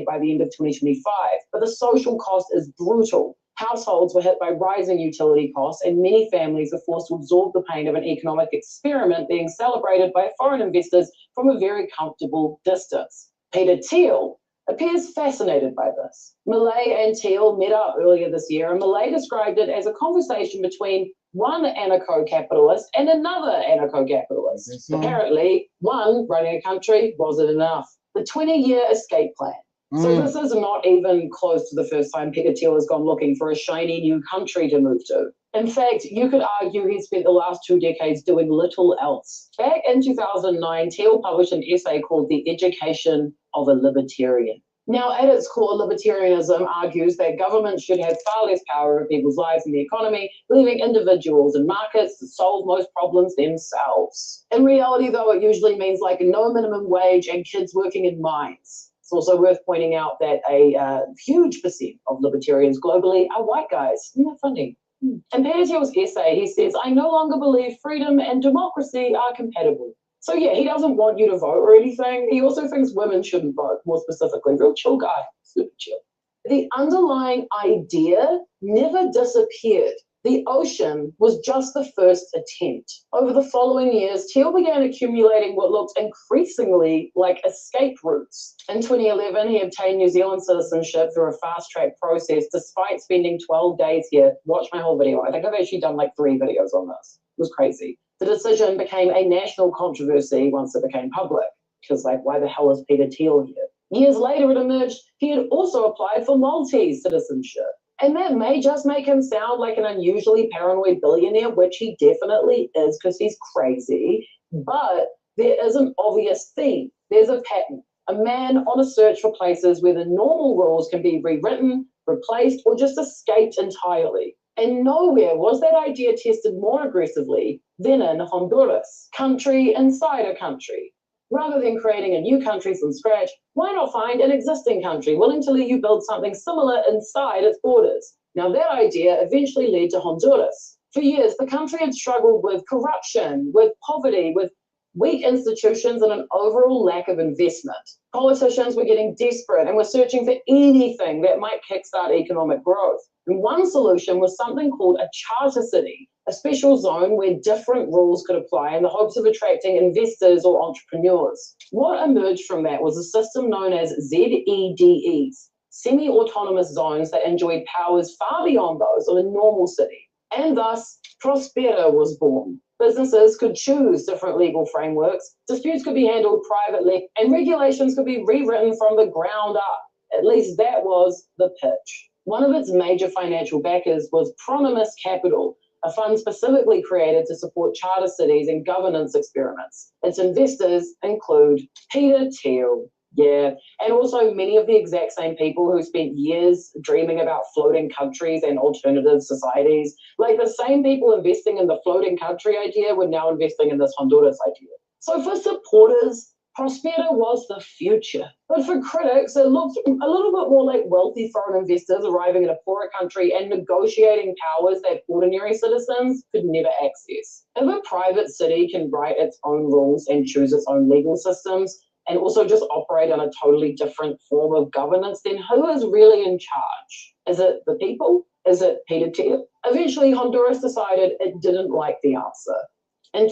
by the end of 2025, but the social cost is brutal. Households were hit by rising utility costs, and many families were forced to absorb the pain of an economic experiment being celebrated by foreign investors from a very comfortable distance. Peter Thiel appears fascinated by this. Milei and Thiel met up earlier this year, and Milei described it as a conversation between one anarcho-capitalist and another anarcho-capitalist. Apparently, one running a country wasn't enough. The 20-year escape plan. So this is not even close to the first time Peter Thiel has gone looking for a shiny new country to move to. In fact, you could argue he spent the last 2 decades doing little else. Back in 2009, Thiel published an essay called The Education of a Libertarian. Now, at its core, libertarianism argues that governments should have far less power over people's lives and the economy, leaving individuals and markets to solve most problems themselves. In reality, though, it usually means like no minimum wage and kids working in mines. It's also worth pointing out that a huge percent of libertarians globally are white guys. Isn't that funny? In Peter Thiel's essay, he says, "I no longer believe freedom and democracy are compatible." So yeah, he doesn't want you to vote or anything. He also thinks women shouldn't vote, more specifically. Real chill guy, super chill. The underlying idea never disappeared. The ocean was just the first attempt. Over the following years, Thiel began accumulating what looked increasingly like escape routes. In 2011, he obtained New Zealand citizenship through a fast-track process, despite spending 12 days here. Watch my whole video. I think I've actually done like 3 videos on this. It was crazy. The decision became a national controversy once it became public, because like, why the hell is Peter Thiel here? Years later, it emerged he had also applied for Maltese citizenship. And that may just make him sound like an unusually paranoid billionaire, which he definitely is because he's crazy. But there is an obvious theme. There's a pattern. A man on a search for places where the normal rules can be rewritten, replaced, or just escaped entirely. And nowhere was that idea tested more aggressively than in Honduras, country inside a country. Rather than creating a new country from scratch, why not find an existing country willing to let you build something similar inside its borders? Now that idea eventually led to Honduras. For years, the country had struggled with corruption, with poverty, with weak institutions, and an overall lack of investment. Politicians were getting desperate and were searching for anything that might kickstart economic growth. And one solution was something called a charter city, a special zone where different rules could apply in the hopes of attracting investors or entrepreneurs. What emerged from that was a system known as ZEDEs, semi-autonomous zones that enjoyed powers far beyond those of a normal city. And thus, Prospera was born. Businesses could choose different legal frameworks, disputes could be handled privately, and regulations could be rewritten from the ground up. At least that was the pitch. One of its major financial backers was Pronomus Capital, a fund specifically created to support charter cities and governance experiments. Its investors include Peter Thiel, and also many of the exact same people who spent years dreaming about floating countries and alternative societies. Like the same people investing in the floating country idea were now investing in this Honduras idea. So for supporters, Prospera was the future. But for critics, it looked a little bit more like wealthy foreign investors arriving in a poorer country and negotiating powers that ordinary citizens could never access. If a private city can write its own rules and choose its own legal systems, and also just operate on a totally different form of governance, then who is really in charge? Is it the people? Is it Peter Thiel? Eventually, Honduras decided it didn't like the answer.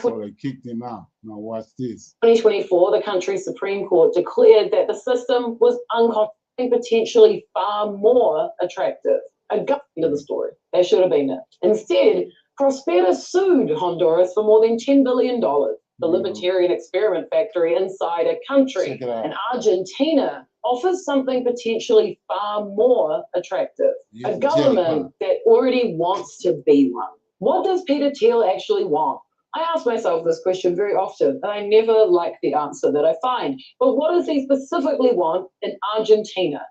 So they kicked him out. Now watch this. 2024, the country's Supreme Court declared that the system was unconstitutional and potentially far more attractive. A gut into the story. That should have been it. Instead, Prospera sued Honduras for more than $10 billion. The libertarian experiment factory inside a country. And Argentina offers something potentially far more attractive. A government that already wants to be one. What does Peter Thiel actually want? I ask myself this question very often, and I never like the answer that I find. But what does he specifically want in Argentina?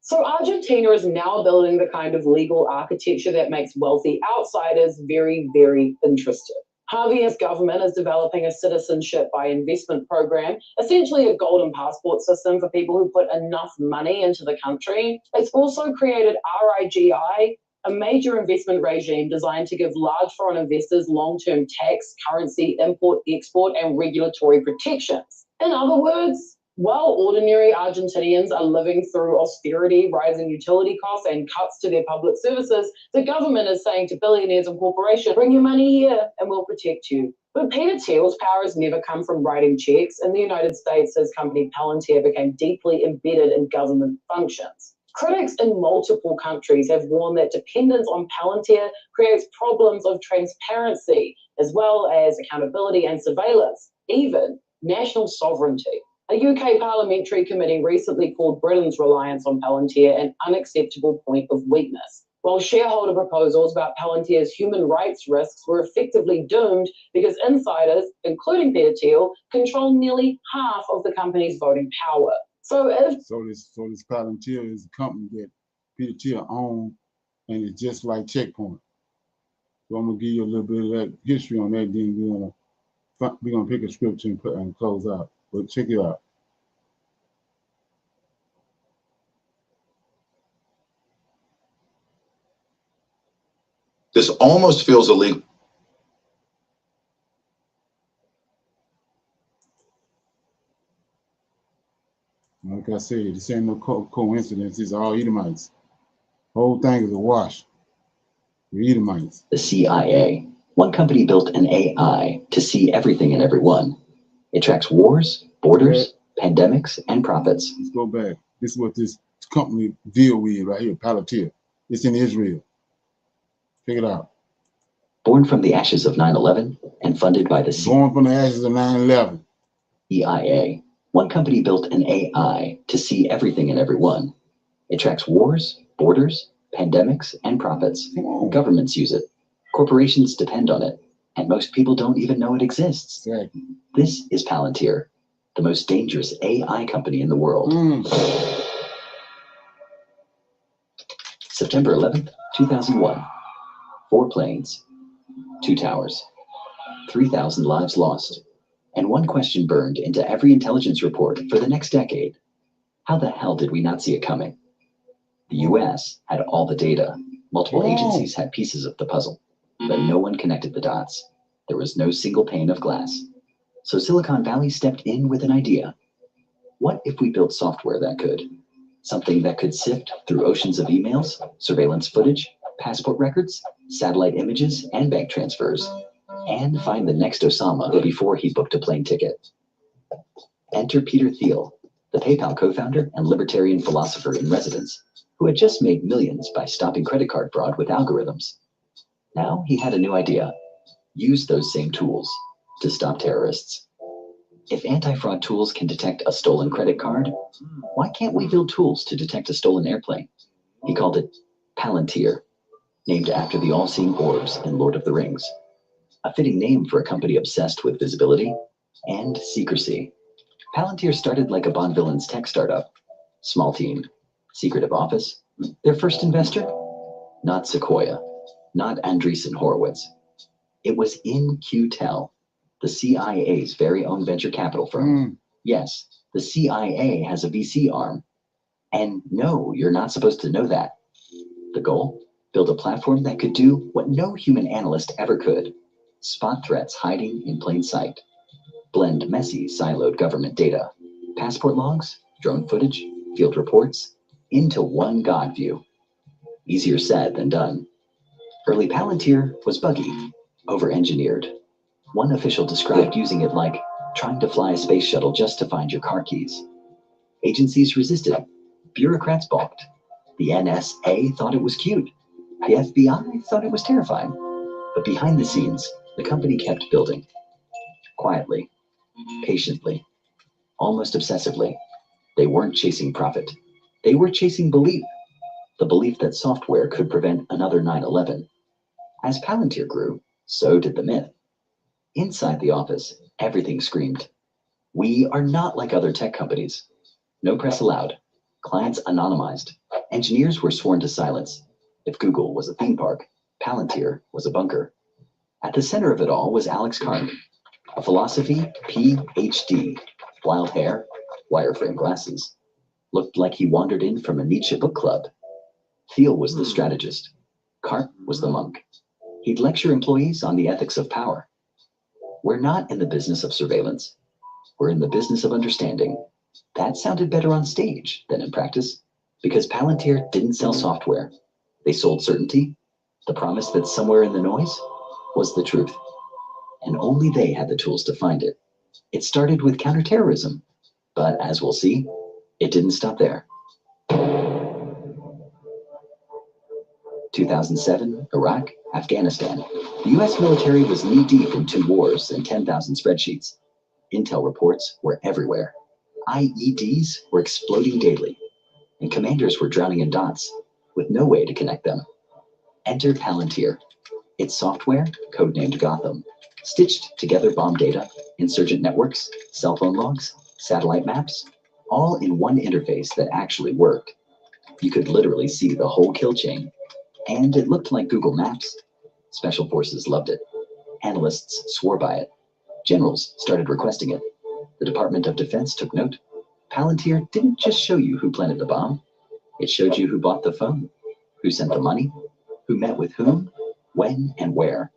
So Argentina is now building the kind of legal architecture that makes wealthy outsiders very, very interested. Javier's government is developing a citizenship by investment program, essentially a golden passport system for people who put enough money into the country. It's also created RIGI, a major investment regime designed to give large foreign investors long-term tax, currency, import, export, and regulatory protections. In other words, while ordinary Argentinians are living through austerity, rising utility costs, and cuts to their public services, the government is saying to billionaires and corporations, bring your money here and we'll protect you. But Peter Thiel's power has never come from writing checks. In the United States, his company Palantir became deeply embedded in government functions. Critics in multiple countries have warned that dependence on Palantir creates problems of transparency, as well as accountability and surveillance, even national sovereignty. A UK parliamentary committee recently called Britain's reliance on Palantir an unacceptable point of weakness, while shareholder proposals about Palantir's human rights risks were effectively doomed because insiders, including Peter Thiel, control nearly half of the company's voting power. So this Palantir is a company that Peter Thiel owns, and it's just like Checkpoint. So I'm gonna give you a little bit of that history on that. Then we're gonna pick a scripture and close out. But check it out. This almost feels illegal. Like I said, this ain't no coincidence. It's all Edomites. Whole thing is a wash. The Edomites. The CIA. One company built an AI to see everything and everyone. It tracks wars, borders, pandemics, and profits. Let's go back. This is what this company deal with right here, Palantir. It's in Israel. Check it out. Born from the ashes of 9/11 and funded by the Born from the ashes of 9/11. CIA. One company built an AI to see everything and everyone. It tracks wars, borders, pandemics, and profits. Governments use it. Corporations depend on it. And most people don't even know it exists. Exactly. This is Palantir, the most dangerous AI company in the world. September 11th, 2001. 4 planes, 2 towers, 3,000 lives lost, and one question burned into every intelligence report for the next decade. How the hell did we not see it coming? The US had all the data. Multiple agencies had pieces of the puzzle, but no one connected the dots. There was no single pane of glass. So Silicon Valley stepped in with an idea. What if we built software that could? Something that could sift through oceans of emails, surveillance footage, passport records, satellite images, and bank transfers, and find the next Osama before he booked a plane ticket. Enter Peter Thiel, the PayPal co-founder and libertarian philosopher in residence, who had just made millions by stopping credit card fraud with algorithms. Now he had a new idea. Use those same tools to stop terrorists. If anti-fraud tools can detect a stolen credit card, why can't we build tools to detect a stolen airplane? He called it Palantir, named after the all-seeing orbs in Lord of the Rings. A fitting name for a company obsessed with visibility and secrecy. Palantir started like a Bond villain's tech startup. Small team, secretive office. Their first investor? Not Sequoia, not Andreessen Horowitz. It was InQtel, the CIA's very own venture capital firm. Yes, the CIA has a VC arm. And no, you're not supposed to know that. The goal? Build a platform that could do what no human analyst ever could. Spot threats hiding in plain sight. Blend messy, siloed government data, passport logs, drone footage, field reports, into one God view. Easier said than done. Early Palantir was buggy, over-engineered. One official described using it like trying to fly a space shuttle just to find your car keys. Agencies resisted. Bureaucrats balked. The NSA thought it was cute. The FBI thought it was terrifying. But behind the scenes, the company kept building. Quietly, patiently, almost obsessively. They weren't chasing profit. They were chasing belief. The belief that software could prevent another 9/11. As Palantir grew, so did the myth. Inside the office, everything screamed, "We are not like other tech companies." No press allowed. Clients anonymized. Engineers were sworn to silence. If Google was a theme park, Palantir was a bunker. At the center of it all was Alex Karn, a philosophy PhD, wild hair, wireframe glasses. Looked like he wandered in from a Nietzsche book club. Thiel was the strategist. Karp was the monk. He'd lecture employees on the ethics of power. We're not in the business of surveillance. We're in the business of understanding. That sounded better on stage than in practice, because Palantir didn't sell software. They sold certainty, the promise that somewhere in the noise was the truth. And only they had the tools to find it. It started with counterterrorism, but as we'll see, it didn't stop there. 2007, Iraq, Afghanistan. The US military was knee-deep in 2 wars and 10,000 spreadsheets. Intel reports were everywhere. IEDs were exploding daily, and commanders were drowning in dots with no way to connect them. Enter Palantir. Its software, codenamed Gotham, stitched together bomb data, insurgent networks, cell phone logs, satellite maps, all in one interface that actually worked. You could literally see the whole kill chain, and it looked like Google Maps. Special forces loved it. Analysts swore by it. Generals started requesting it. The Department of Defense took note. Palantir didn't just show you who planted the bomb. It showed you who bought the phone, who sent the money, who met with whom, when, and where.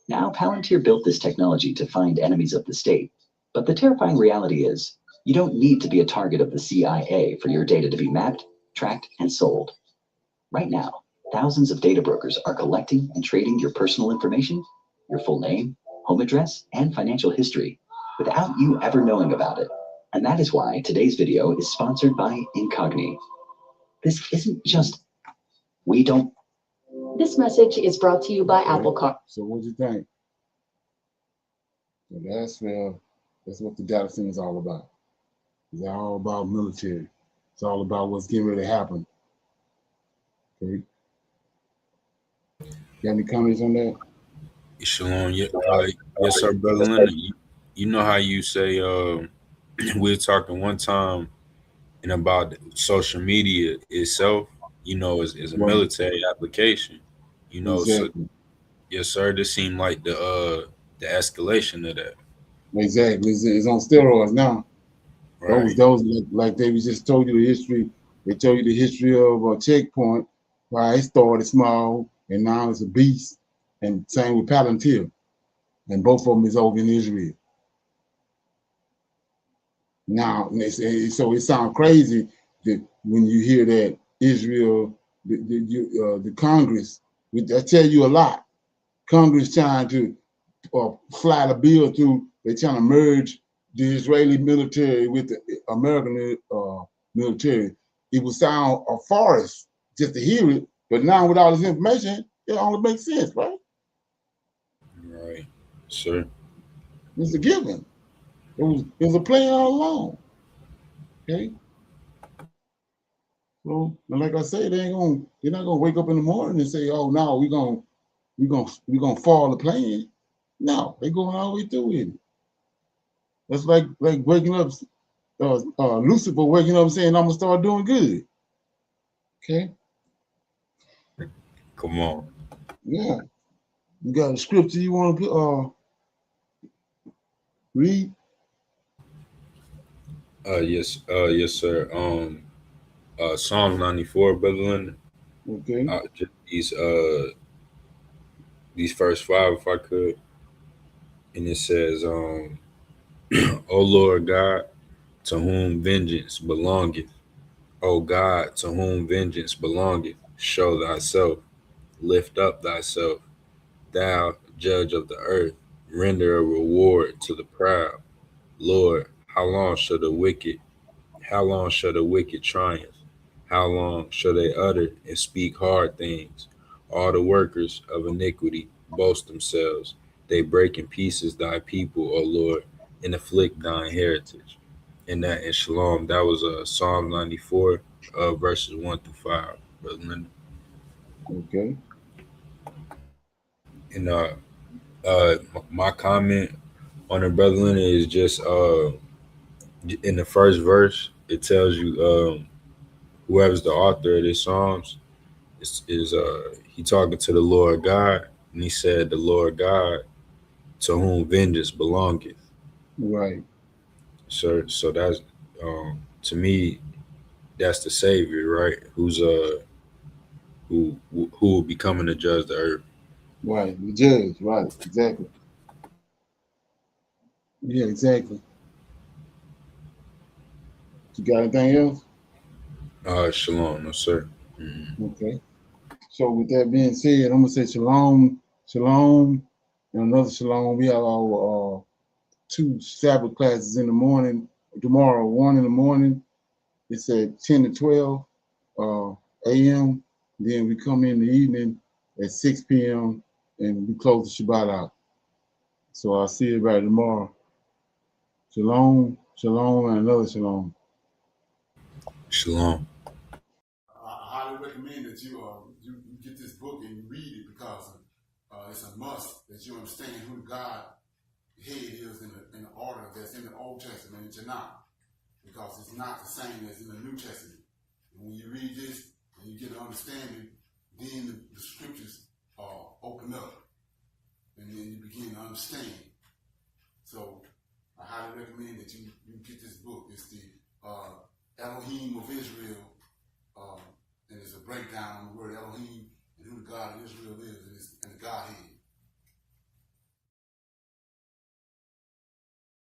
Now, Palantir built this technology to find enemies of the state. But the terrifying reality is, you don't need to be a target of the CIA for your data to be mapped, tracked, and sold. Right now, thousands of data brokers are collecting and trading your personal information, your full name, home address, and financial history, without you ever knowing about it. And that is why today's video is sponsored by Incogni. This isn't just, we don't. This message is brought to you by Apple Car. So what do you think? So that's what the data center is all about. It's all about military. It's all about what's getting ready to happen. Okay. Got any comments on that? Shalom, yes, sir, brother Leonard. You know how you say we were talking one time and about social media itself, is a military application. Exactly. So yes, sir, this seemed like the escalation of that. Exactly. It's on steroids now. Right. Those like they just told you the history. They told you the history of a checkpoint, why it started small and now it's a beast. And same with Palantir. And both of them is over in Israel. Now, so it sounds crazy that when you hear that Israel, the Congress, that tell you a lot. Congress trying to fly the bill through. They're trying to merge the Israeli military with the American military. It would sound a farce just to hear it, but now with all this information, it only makes sense, right? Right, sure. It's a given. It was a plan all along. Okay. So, and like I said, they're not gonna wake up in the morning and say, "Oh no, we're gonna fall the plan." No, they're going all the way through it. That's like waking up, Lucifer waking up and saying, "I'm gonna start doing good." Okay. Come on. Yeah. You got a scripture you want to read? Yes, sir. Psalm 94, Brother Leonard. Okay. Just these first five, if I could. And it says, O Lord God, to whom vengeance belongeth. O God, to whom vengeance belongeth, show thyself, lift up thyself, thou judge of the earth, render a reward to the proud. Lord, how long shall the wicked triumph? How long shall they utter and speak hard things? All the workers of iniquity boast themselves. They break in pieces thy people, O Lord, and afflict thine heritage. And that in Shalom, that was Psalm 94, verses 1 through 5, Brother Linda. Okay. And my comment on it, Brother Linda, is just in the first verse, it tells you whoever's the author of this Psalms is he talking to the Lord God, and he said, the Lord God to whom vengeance belongeth. Right. So that's to me, that's the Savior, right? Who will be coming to judge the earth. Right. The judge. Right. Exactly. Yeah, exactly. You got anything else? Shalom, no sir. Mm-hmm. Okay. So with that being said, I'm gonna say shalom, shalom, and another shalom. We have our 2 Sabbath classes in the morning. Tomorrow, 1 in the morning. It's at 10 to 12 a.m. Then we come in the evening at 6 p.m. and we close the Shabbat out. So I'll see everybody tomorrow. Shalom, shalom, and another shalom. Shalom. I highly recommend that you get this book and you read it because it's a must that you understand who God head is in the order that's in the Old Testament and Tanakh, because it's not the same as in the New Testament. And when you read this and you get an understanding, then the scriptures open up and then you begin to understand. So I highly recommend that you get this book. It's the Elohim of Israel, and it's a breakdown on the word Elohim and who the God of Israel is and the Godhead.